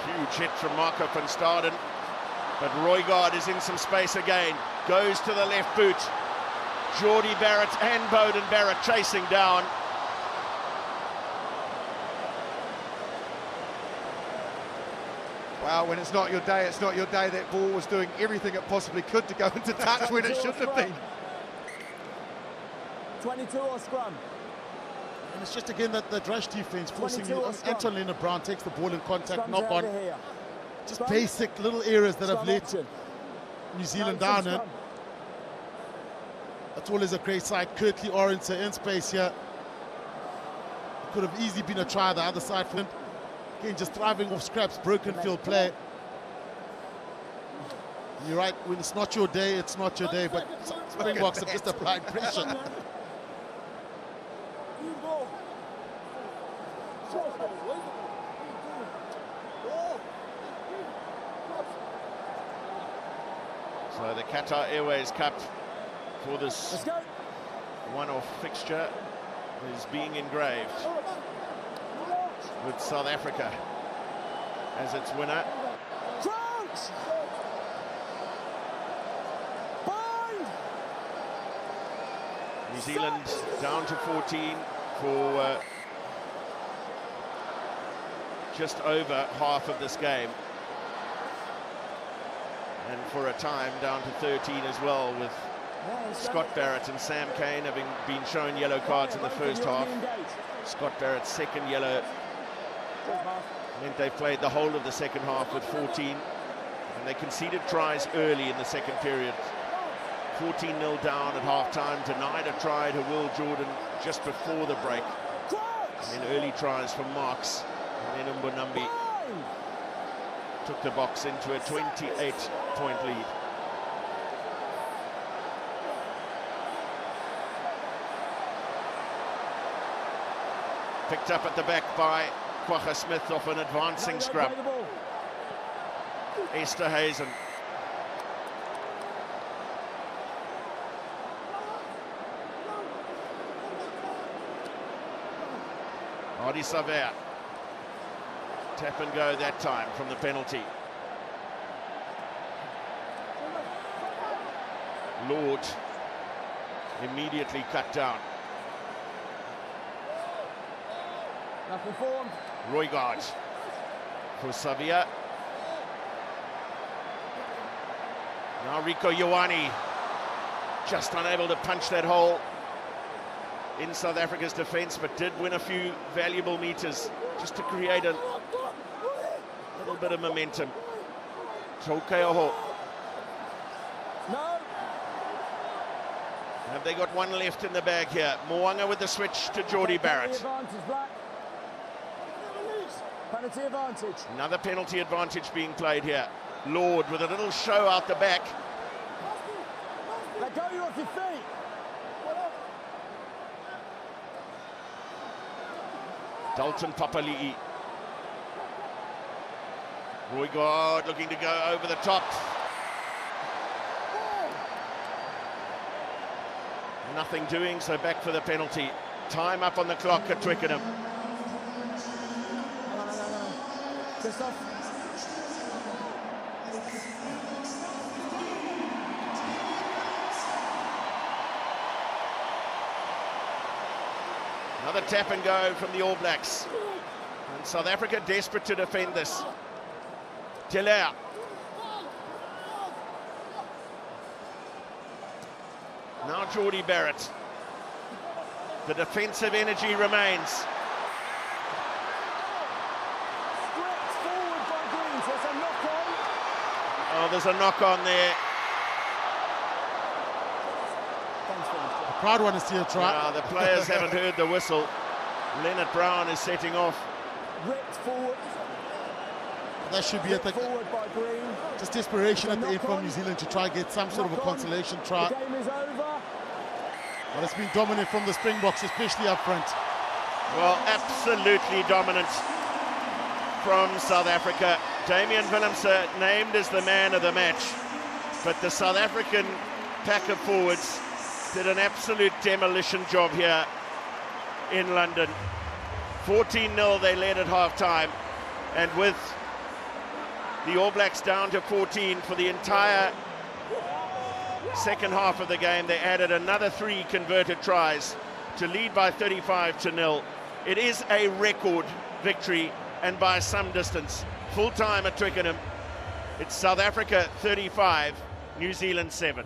Huge hit from Marco van Staden, but Roygaard is in some space again. Goes to the left boot. Geordie Barrett and Bowden Barrett chasing down. Wow, when it's not your day, it's not your day. That ball was doing everything it possibly could to go into touch when it shouldn't have been. 22 or scrum. And it's just again that the Drush defense forcing you. Anton Leonard-Brown takes the ball in contact, knock on. Just scrum. Basic little areas that have let New Zealand down. And that's always a great side. Kirtley Arendse in space here. It could have easily been a try the other side for him. Again, just thriving off scraps, broken field play. You're right, when it's not your day, it's not your day, but Springboks have just applied pressure. So the Qatar Airways Cup for this one-off fixture is being engraved with South Africa as its winner. New Zealand down to 14 for just over half of this game. and for a time down to 13 as well, with Scott Barrett and Sam Cane having been shown yellow cards in the first half. Scott Barrett's second yellow meant they played the whole of the second half with 14, and they conceded tries early in the second period. 14-0 down at half-time, denied a try to Will Jordan just before the break. And then early tries from Marks, and then Mbonambi took the Boks into a 28-point lead. Picked up at the back by Quagga Smith off an advancing scrum. Esterhuizen. Hardy Saver. Tap and go that time from the penalty. Lord immediately cut down. Roygaard for Savia. Now Rico Ioane just unable to punch that hole in South Africa's defence, but did win a few valuable meters just to create a little bit of momentum. Tokeoho. Have they got one left in the bag here? Moanga with the switch to Geordie Barrett. Penalty advantage. Another penalty advantage being played here. Lord with a little show out the back. Let go, you off your feet. Dalton Papali'i. Roygaard looking to go over the top. Nothing doing, so back for the penalty. Time up on the clock at Twickenham. Another tap and go from the All Blacks. And South Africa desperate to defend this. Tiller. Now Geordie Barrett. The defensive energy remains. Oh, there's a knock on there. A proud one to see a try. The players haven't heard the whistle. Leonard Brown is setting off. Ripped forward. That should be at the just desperation at the end from New Zealand to try and get some sort of a consolation try. The game is over. But it's been dominant from the Springboks, especially up front. Well, absolutely dominant from South Africa. Damian Willemse named as the man of the match, but the South African pack of forwards did an absolute demolition job here in London. 14-0 they led at half-time, and with the All Blacks down to 14 for the entire second half of the game, they added another 3 converted tries to lead by 35-0. It is a record victory, and by some distance. Full time at Twickenham. It's South Africa 35, New Zealand 7.